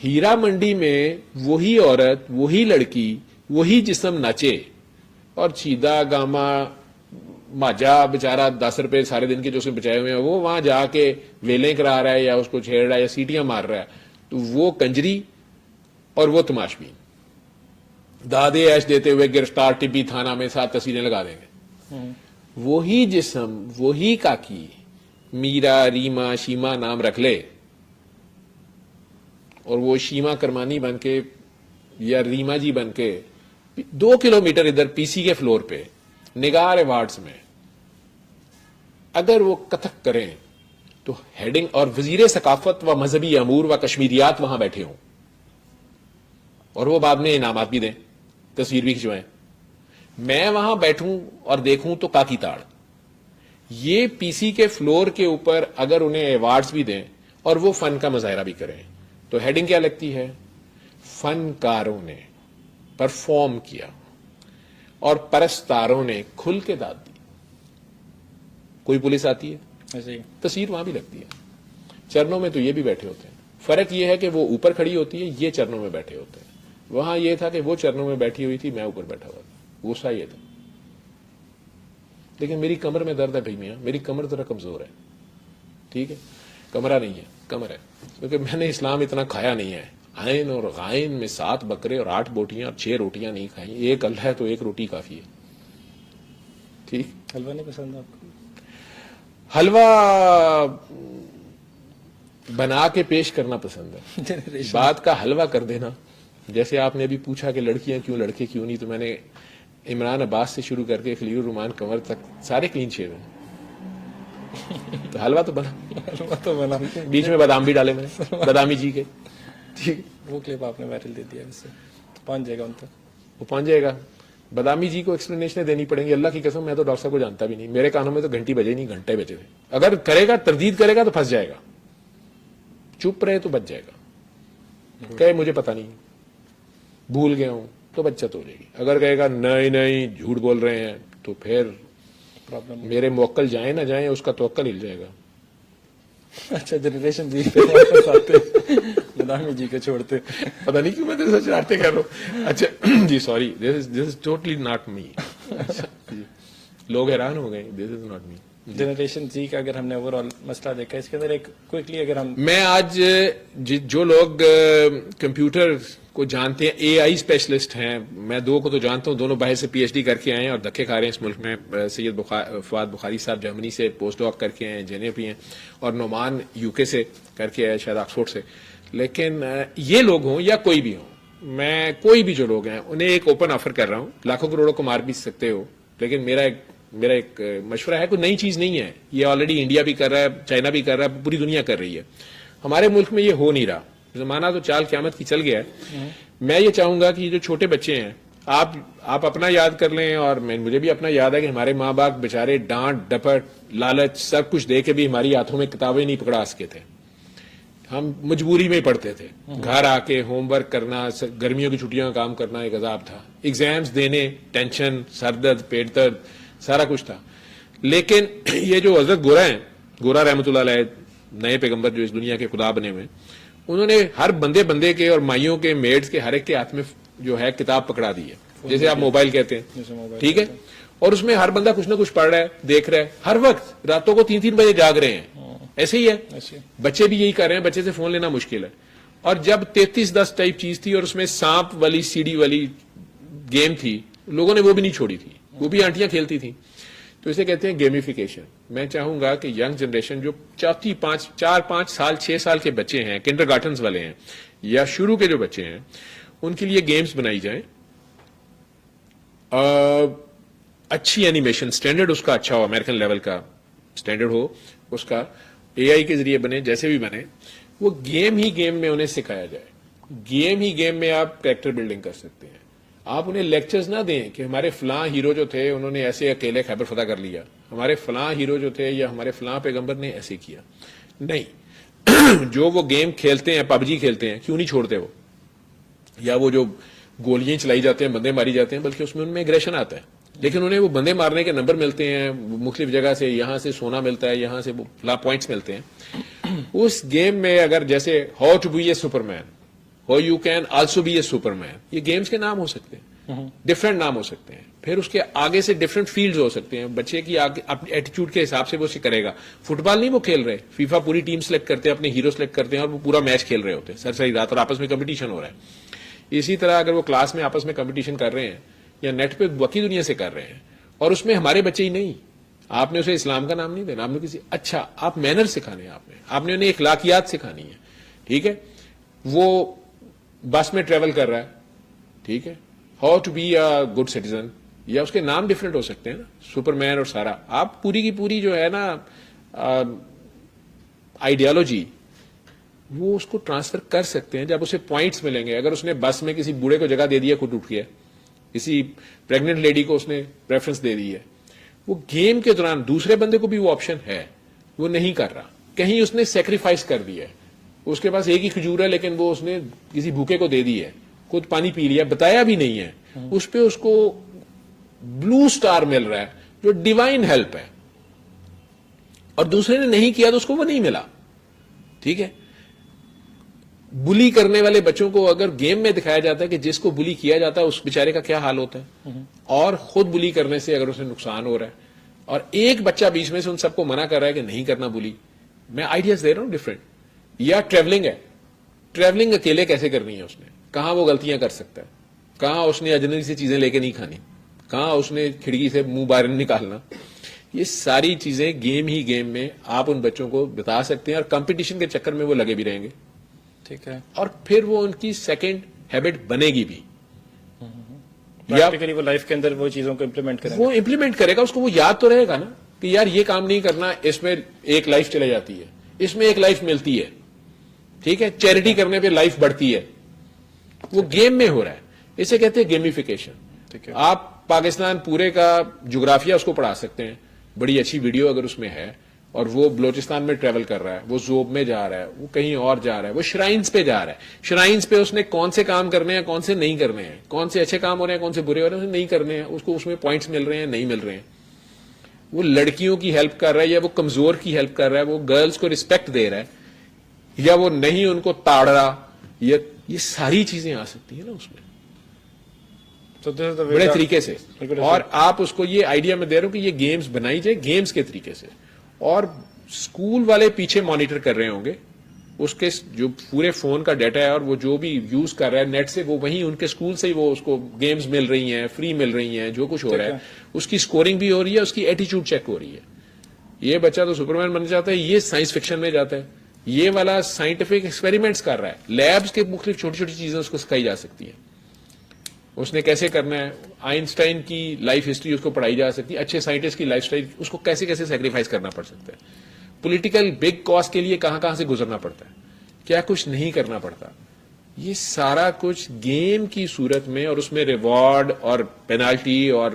ہیرا منڈی میں وہی عورت, وہی لڑکی, وہی جسم ناچے, اور چیدہ گاما ماجا بیچارہ 10 روپے سارے دن کے جو اس نے بچائے ہوئے ہیں وہ وہاں جا کے ویلیں کرا رہا ہے یا اس کو چھیڑ رہا ہے یا سیٹیاں مار رہا ہے, تو وہ کنجری اور وہ تماشبین دادے ایش دیتے ہوئے گرفتار ٹبی تھانہ میں 7 تصویریں لگا دیں گے. وہی جسم, وہی کاکی, میرا, ریما, شیما نام رکھ لے, اور وہ شیما کرمانی بن کے یا ریما جی بن کے 2 کلومیٹر ادھر پی سی کے فلور پہ نگار ایوارڈز میں اگر وہ کتھک کریں تو ہیڈنگ, اور وزیر ثقافت و مذہبی امور و کشمیریات وہاں بیٹھے ہوں, اور وہ بعد میں انعامات بھی دیں, تصویر بھی کھنچوائیں. میں وہاں بیٹھوں اور دیکھوں تو کاکی تاڑ. یہ پی سی کے فلور کے اوپر اگر انہیں ایوارڈز بھی دیں اور وہ فن کا مظاہرہ بھی کریں تو ہیڈنگ کیا لگتی ہے؟ فنکاروں نے پرفارم کیا اور پرستاروں نے کھل کے داد دی. کوئی پولیس آتی ہے, تصویر وہاں بھی لگتی ہے. چرنوں میں تو یہ بھی بیٹھے ہوتے ہیں, فرق یہ ہے کہ وہ اوپر کھڑی ہوتی ہے, یہ چرنوں میں بیٹھے ہوتے ہیں. وہاں یہ تھا کہ وہ چرنوں میں بیٹھی ہوئی تھی, میں اوپر بیٹھا ہوا تھا, غصہ یہ تھا. لیکن میری کمر میں درد ہے بھائی میاں, میری کمر ذرا کمزور ہے, ٹھیک ہے, کمرہ نہیں ہے, کمر ہے, کیونکہ میں نے اسلام اتنا کھایا نہیں ہے. عین اور غائن میں 7 بکرے اور 8 بوٹیاں اور 6 روٹیاں نہیں کھائیں. ایک اللہ ہے تو ایک روٹی کافی ہے, ٹھیک. حلوہ نہیں پسند آپ کو؟ حلوہ بنا کے پیش کرنا پسند ہے, بات کا حلوہ کر دینا. جیسے آپ نے ابھی پوچھا کہ لڑکیاں کیوں, لڑکے کیوں نہیں, تو میں نے عمران عباس سے شروع کر کے خلیل الرحمان کنور تک سارے کلین شیو ہیں, تو حلوہ تو بنا, بیچ میں بادام بھی ڈالے میں نے, بادامی جی کے, ٹھیک. وہ کلپ آپ نے وائرل دے دیا, اس سے پہنچ جائے گا ان تک, وہ پہنچ جائے گا. بادامی جی کو ایکسپلینیشن دینی پڑیں گی, اللہ کی قسم میں تو ڈاکٹر صاحب کو جانتا بھی نہیں, میرے کانوں میں تو گھنٹی بجے نہیں, گھنٹے بجے ہوئے. اگر کرے گا, تردید کرے گا تو پھنس جائے گا, چپ رہے تو بچ جائے گا. کہ مجھے پتا نہیں, بھول گیا ہوں, تو بچت ہو جائے گی. اگر کہے گا نہیں جھوٹ بول رہے ہیں, تو پھر پرابلم. میرے موکل جائیں نہ جائیں اس کا توکل ہل جائے گا. اچھا, جنریشن جی پہ واپس آتے, بادامی جی کو چھوڑتے, پتہ نہیں کیوں میں تیرے سے چاہتے کہہ رہا ہوں. اچھا جی sorry, this is totally not me. لوگ حیران ہو گئے, دس از ناٹ می. جنریشن جی کا اگر ہم نے اوور آل مسئلہ دیکھا, اس کے اندر ایک کوئکلی اگر ہم, میں آج جو لوگ کمپیوٹر کو جانتے ہیں, اے آئی اسپیشلسٹ ہیں, میں 2 کو تو جانتا ہوں, دونوں باہر سے پی ایچ ڈی کر کے آئے ہیں اور دھکے کھا رہے ہیں اس ملک میں. سید فؤاد بخاری صاحب جرمنی سے پوسٹ ڈاک کر کے آئے ہیں, جے پی ہیں, اور نعمان یو کے سے کر کے آئے, شاید آکسفورڈ سے. لیکن یہ لوگ ہوں یا کوئی بھی ہوں, میں کوئی بھی جو لوگ ہیں انہیں ایک اوپن آفر کر رہا ہوں. لاکھوں کروڑوں کو مار بھی سکتے ہو, لیکن میرا ایک مشورہ ہے, کوئی نئی چیز نہیں ہے, یہ آلریڈی انڈیا بھی کر رہا ہے, چائنا بھی کر رہا ہے, پوری دنیا کر رہی ہے. ہمارے ملک میں یہ ہو نہیں رہا, زمانہ تو چال قیامت کی چل گیا ہے. میں یہ چاہوں گا کہ یہ جو چھوٹے بچے ہیں آپ اپنا یاد کر لیں, اور مجھے بھی اپنا یاد ہے کہ ہمارے ماں باپ بےچارے ڈانٹ ڈپٹ لالچ سب کچھ دے کے بھی ہماری ہاتھوں میں کتابیں نہیں پکڑا سکے تھے. ہم مجبوری میں ہی پڑھتے تھے. گھر آ کے ہوم ورک کرنا, گرمیوں کی چھٹیوں کا کام کرنا ایک عذاب تھا. ایگزامز دینے, ٹینشن, سر درد, پیٹ درد, سارا کچھ تھا. لیکن یہ جو حضرت گورا رحمۃ اللہ علیہ, نئے پیغمبر جو اس دنیا کے خدا بنے ہوئے, انہوں نے ہر بندے کے اور مائیوں کے میڈز کے ہر ایک کے ہاتھ میں جو ہے کتاب پکڑا دی ہے, جیسے آپ موبائل کہتے ہیں, ٹھیک ہے, اور اس میں ہر بندہ کچھ نہ کچھ پڑھ رہا ہے, دیکھ رہا ہے, ہر وقت راتوں کو 3 بجے جاگ رہے ہیں. ایسے ہی ہے, بچے بھی یہی کر رہے ہیں. بچے سے فون لینا مشکل ہے. اور جب 3310 ٹائپ چیز تھی اور اس میں سانپ والی سی ڈی والی گیم تھی, لوگوں نے وہ بھی نہیں چھوڑی تھی, وہ بھی آنٹیاں کھیلتی تھیں. تو اسے کہتے ہیں گیمیفیکیشن. میں چاہوں گا کہ ینگ جنریشن جو 4-5 سال 6 سال کے بچے ہیں, کنڈر گارٹنز والے ہیں, یا شروع کے جو بچے ہیں, ان کے لیے گیمز بنائی جائیں. اچھی اینیمیشن, اسٹینڈرڈ اس کا اچھا ہو, امریکن لیول کا اسٹینڈرڈ ہو اس کا, اے آئی کے ذریعے بنے, جیسے بھی بنے, وہ گیم ہی گیم میں انہیں سکھایا جائے. گیم ہی گیم میں آپ کریکٹر بلڈنگ کر سکتے ہیں. آپ انہیں لیکچرز نہ دیں کہ ہمارے فلاں ہیرو جو تھے انہوں نے ایسے اکیلے خیبر فتح کر لیا, ہمارے فلاں ہیرو جو تھے یا ہمارے فلاں پیغمبر نے ایسے کیا. نہیں, جو وہ گیم کھیلتے ہیں, پب جی کھیلتے ہیں, کیوں نہیں چھوڑتے وہ, یا وہ جو گولیاں چلائی جاتے ہیں, بندے ماری جاتے ہیں, بلکہ اس میں ان میں ایگریشن آتا ہے. لیکن انہیں وہ بندے مارنے کے نمبر ملتے ہیں مختلف جگہ سے, یہاں سے سونا ملتا ہے, یہاں سے وہ پوائنٹس ملتے ہیں. اس گیم میں اگر جیسے how to be a super man, how you can also be a super man, یہ گیمز کے نام ہو سکتے ہیں, ڈفرینٹ نام ہو سکتے ہیں. پھر اس کے آگے سے ڈفرینٹ فیلڈز ہو سکتے ہیں. بچے کی اپنی ایٹیچیوڈ کے حساب سے وہ کرے گا. فٹ بال نہیں وہ کھیل رہے, فیفا پوری ٹیم سلیکٹ کرتے ہیں, اپنے ہیرو سلیکٹ کرتے ہیں, اور وہ پورا میچ کھیل رہے ہوتے ہیں ساری رات, اور آپس میں کمپٹیشن ہو رہا ہے. اسی طرح اگر وہ کلاس میں آپس میں کمپٹیشن کر رہے ہیں, یا نیٹ پہ باقی دنیا سے کر رہے ہیں, اور اس میں ہمارے بچے ہی نہیں, آپ نے اسے اسلام کا نام نہیں دینا, آپ نے کسی اچھا آپ مینر سکھانے ہیں, آپ نے انہیں اخلاقیات سکھانی ہے. ٹھیک ہے, وہ بس میں ٹریول کر رہا ہے, ٹھیک ہے, how to be a good citizen, یا اس کے نام ڈفرینٹ ہو سکتے ہیں نا, سپر مین اور سارا. آپ پوری کی پوری جو ہے نا آئیڈیالوجی, وہ اس کو ٹرانسفر کر سکتے ہیں جب اسے پوائنٹس ملیں گے. اگر اس نے بس میں کسی بوڑھے کو جگہ دے دیا, خود اٹھ گیا, کسی پریگننٹ لیڈی کو اس نے پریفرنس دے دی ہے, وہ گیم کے دوران دوسرے بندے کو بھی وہ آپشن ہے, وہ نہیں کر رہا, کہیں اس نے سیکریفائس کر دیا ہے. اس کے پاس ایک ہی کھجور ہے, لیکن وہ اس نے کسی بھوکے کو دے دی ہے, خود پانی پی لیا, بتایا بھی نہیں ہے, اس پہ اس کو بلو سٹار مل رہا ہے جو ڈیوائن ہیلپ ہے, اور دوسرے نے نہیں کیا تو اس کو وہ نہیں ملا. ٹھیک ہے, بلی کرنے والے بچوں کو اگر گیم میں دکھایا جاتا ہے کہ جس کو بلی کیا جاتا ہے اس بیچارے کا کیا حال ہوتا ہے, اور خود بلی کرنے سے اگر اسے نقصان ہو رہا ہے, اور ایک بچہ بیچ میں سے ان سب کو منع کر رہا ہے کہ نہیں کرنا بلی. میں آئیڈیاز دے رہا ہوں ڈفرینٹ. یا ٹریولنگ ہے, ٹریولنگ اکیلے کیسے کرنی ہے, اس نے کہاں وہ غلطیاں کر سکتا ہے, کہاں اس نے اجنبی سے چیزیں لے کے نہیں کھانی, کہاں اس نے کھڑکی سے منہ باہر نکالنا. یہ ساری چیزیں گیم ہی گیم میں آپ ان بچوں کو بتا سکتے ہیں, اور کمپٹیشن کے چکر میں وہ لگے بھی رہیں گے. ٹھیک ہے, اور پھر وہ ان کی سیکنڈ ہیبٹ بنے گی بھی, پریکٹیکلی وہ لائف کے اندر وہ چیزوں کو امپلیمنٹ کریں گے. وہ امپلیمنٹ کرے گا, اس کو وہ یاد تو رہے گا نا کہ یار یہ کام نہیں کرنا, اس میں ایک لائف چلے جاتی ہے, اس میں ایک لائف ملتی ہے. ٹھیک ہے, چیریٹی کرنے پہ لائف بڑھتی ہے, وہ گیم میں ہو رہا ہے. اسے کہتے ہیں گیمیفیکیشن. آپ پاکستان پورے کا جغرافیہ اس کو پڑھا سکتے ہیں, بڑی اچھی ویڈیو اگر اس میں ہے, اور وہ بلوچستان میں ٹریول کر رہا ہے, وہ زوب میں جا رہا ہے, وہ کہیں اور جا رہا ہے, وہ شرائنز پہ جا رہا ہے. شرائنز پہ اس نے کون سے کام کرنے ہیں, کون سے نہیں کرنے ہیں, کون سے اچھے کام ہو رہے ہیں, کون سے برے ہو رہے ہیں, نہیں کرنے ہیں, اس کو اس میں پوائنٹس مل رہے ہیں, نہیں مل رہے ہیں. وہ لڑکیوں کی ہیلپ کر رہا ہے, یا وہ کمزور کی ہیلپ کر رہا ہے, وہ گرلز کو رسپیکٹ دے رہا ہے, یا وہ نہیں ان کو تاڑ رہا, یہ ساری چیزیں آ سکتی ہیں نا اس میں بڑے طریقے سے. اور آپ اس کو یہ آئیڈیا میں دے رہا ہوں کہ یہ گیمز بنائی جائے گیمز کے طریقے سے, اور اسکول والے پیچھے مانیٹر کر رہے ہوں گے اس کے جو پورے فون کا ڈیٹا ہے, اور وہ جو بھی یوز کر رہا ہے نیٹ سے, وہ وہیں ان کے اسکول سے ہی وہ اس کو گیمز مل رہی ہیں, فری مل رہی ہیں, جو کچھ ہو رہا ہے اس کی اسکورنگ بھی ہو رہی ہے, اس کی ایٹیچیوڈ چیک ہو رہی ہے. یہ بچہ تو سپر مین بننا چاہتا ہے, یہ سائنس فکشن میں جاتا ہے, یہ والا سائنٹیفک ایکسپیریمنٹس کر رہا ہے, لیبس کے مختلف چھوٹی چھوٹی چیزیں اس کو سکھائی جا سکتی ہیں, اس نے کیسے کرنا ہے. آئنسٹائن کی لائف ہسٹری اس کو پڑھائی جا سکتی ہے, اچھے سائنٹسٹ کی لائف سٹائل اس کو کیسے کیسے سیکریفائز کرنا پڑ سکتا ہے, پولیٹیکل بگ کاز کے لیے کہاں کہاں سے گزرنا پڑتا ہے, کیا کچھ نہیں کرنا پڑتا. یہ سارا کچھ گیم کی صورت میں، اور اس میں ریوارڈ اور پینالٹی اور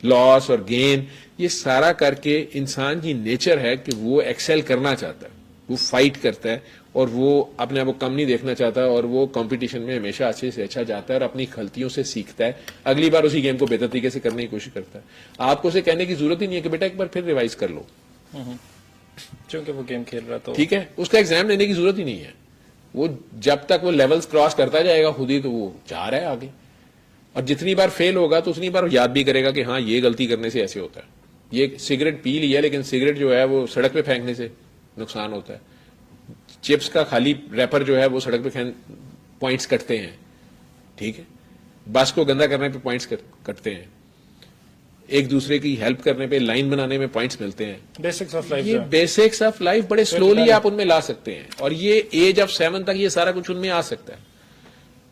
لاس اور گین، یہ سارا کر کے انسان کی نیچر ہے کہ وہ ایکسل کرنا چاہتا ہے، وہ فائٹ کرتا ہے، اور وہ اپنے آپ کو کم نہیں دیکھنا چاہتا، اور وہ کمپٹیشن میں ہمیشہ اچھے سے اچھا جاتا ہے اور اپنی غلطیوں سے سیکھتا ہے، اگلی بار اسی گیم کو بہتر طریقے سے کرنے کی کوشش کرتا ہے. آپ کو اسے کہنے کی ضرورت ہی نہیں ہے کہ بیٹا ایک بار پھر ریوائز کر لو، چونکہ وہ گیم کھیل رہا تو ٹھیک ہے. اس کا ایگزام لینے کی ضرورت ہی نہیں ہے. وہ جب تک وہ لیولز کراس کرتا جائے گا خود ہی، تو وہ جا رہا ہے آگے، اور جتنی بار فیل ہوگا تو اتنی بار یاد بھی کرے گا کہ ہاں یہ غلطی کرنے سے ایسے ہوتا ہے. یہ سگریٹ پی لیا، لیکن سگریٹ جو ہے وہ سڑک پہ پھینکنے سے نقصان ہوتا ہے. چپس کا خالی ریپر جو ہے وہ سڑک پہ پوائنٹس کٹتے ہیں، ٹھیک ہے. بس کو گندا کرنے پہ پوائنٹس کٹتے ہیں، ایک دوسرے کی ہیلپ کرنے پہ، لائن بنانے میں پوائنٹس ملتے ہیں. Basics of life. یہ بیسکس آف لائف بڑے سلولی آپ ان میں لا سکتے ہیں، اور یہ ایج آف 7 تک یہ سارا کچھ ان میں آ سکتا ہے.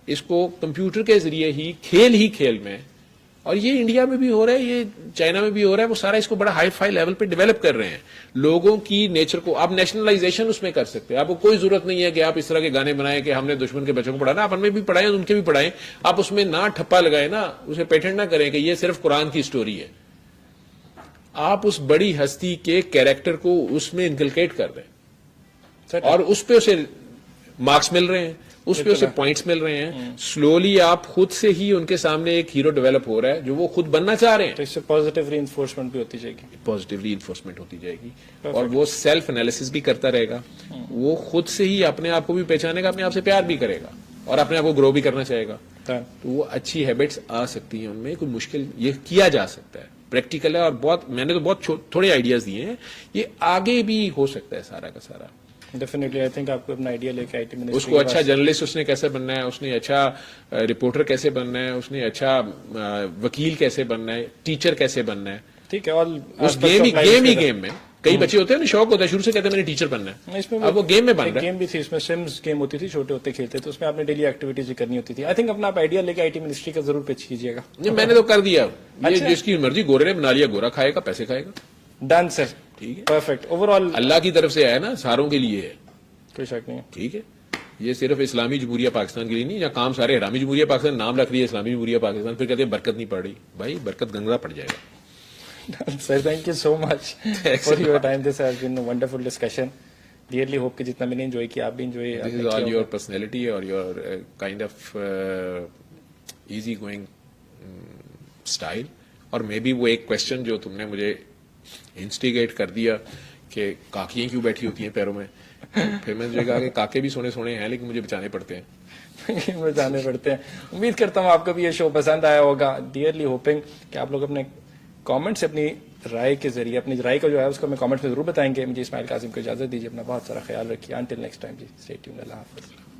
اس کو کمپیوٹر کے ذریعے ہی کھیل میں، اور یہ انڈیا میں بھی ہو رہا ہے، یہ چائنا میں بھی ہو رہا ہے، وہ سارا اس کو بڑا ہائی فائی لیول پہ ڈیولپ کر رہے ہیں. لوگوں کی نیچر کو آپ نیشنلائزیشن اس میں کر سکتے ہیں. آپ کو کوئی ضرورت نہیں ہے کہ آپ اس طرح کے گانے بنائیں کہ ہم نے دشمن کے بچوں کو پڑھانا، آپ ان میں بھی پڑھائیں، ان کے بھی پڑھائیں. آپ اس میں نہ ٹھپا لگائیں نا، اسے پیٹنٹ نہ کریں کہ یہ صرف قرآن کی سٹوری ہے. آپ اس بڑی ہستی کے کیریکٹر کو اس میں انکلکیٹ کر دیں، اور اس پہ اسے مارکس مل رہے ہیں، اس پہ اسے پوائنٹس مل رہے ہیں. سلولی آپ خود سے ہی ان کے سامنے ایک ہیرو ڈیولپ ہو رہا ہے جو وہ خود بننا چاہ رہے ہیں. تو اس سے پازیٹیو ری انفورسمنٹ بھی ہوتی جائے گی. پازیٹیولی انفورسمنٹ ہوتی جائے گی، اور وہ سیلف انالیسس بھی کرتا رہے گا. وہ خود سے ہی اپنے آپ کو بھی پہچانے گا، اپنے آپ سے پیار بھی کرے گا، اور اپنے آپ کو گرو بھی کرنا چاہے گا. تو وہ اچھی ہیبٹس آ سکتی ہیں ان میں. کوئی مشکل، یہ کیا جا سکتا ہے، پریکٹیکل ہے. اور بہت میں نے تو بہت تھوڑے آئیڈیاز دیے ہیں، یہ آگے بھی ہو سکتا ہے سارا کا سارا. ڈیفینیٹلی آئی تھنک آپ کو اپنا آئیڈیا لے کے آئی ٹی منسٹری اس کو اچھا جرنلسٹ اس نے کیسے بننا ہے، اس نے اچھا رپورٹر کیسے بننا ہے، اس نے اچھا وکیل کیسے بننا ہے، ٹیچر کیسے بننا ہے. ٹھیک ہے. اس گیم میں کئی بچے ہوتے ہیں نا، شوق ہوتا ہے شروع سے، کہتے ہیں میں نے ٹیچر بننا ہے. اس میں اب وہ گیم میں بن رہا ہے. گیم بھی تھی، اس میں سمز گیم ہوتی تھی، چھوٹے ہوتے کھیلتے تھے، اس میں آپ نے ڈیلی ایکٹیویٹیز کرنی ہوتی تھی. آئی تھنک اپنا آپ آئیڈیا لے کے آئی ٹی منسٹری کا ضرور پیچ کیجیے گا. میں نے تو کر دیا. یہ جس کی مرضی، گورے نے بنا لیا، گورا کھائے گا، پیسے کھائے گا. ڈن سر. ٹھیک ہے، پرفیکٹ. اوور آل اللہ کی طرف سے ہے نا، ساروں کے لیے ہے. کوئی شک نہیں ہے. ٹھیک ہے، یہ صرف اسلامی جمہوریہ پاکستان کے لیے نہیں. یا کام سارے حرامی جمہوریہ پاکستان نام رکھ رہی ہے اسلامی جمہوریہ پاکستان، پھر کہتے ہیں برکت نہیں پڑ رہی. بھائی برکت گنگا پڑ جائے گا. Sir, thank you so much for your time. This has been a wonderful discussion. Dearly hope کہ جتنا میں نے enjoy کیا آپ بھی enjoy. This is all your personality or your kind of easy going style. اور میں بھی وہ ایک question جو تم نے مجھے instigate کر دیا کہ کاکیاں کیوں بیٹھی ہوتی ہیں پیروں میں، پھر میں نے کہا کہ کاکے بھی سونے سونے ہیں لیکن مجھے بچانے پڑتے ہیں. بچانے پڑتے ہیں. امید کرتا ہوں آپ کو بھی یہ شو پسند آیا ہوگا. ڈیئرلی ہوپنگ کہ آپ لوگ اپنے کامنٹ سے اپنی رائے کے ذریعے، اپنی رائے کو جو ہے اس کو ہمیں کامنٹ میں ضرور بتائیں گے. مجھے اسماعیل قاسم کو اجازت دیجیے. اپنا بہت سارا خیال رکھیے. انٹل نیکسٹ ٹائم جی، اسٹے ٹیونڈ. اللہ حافظ.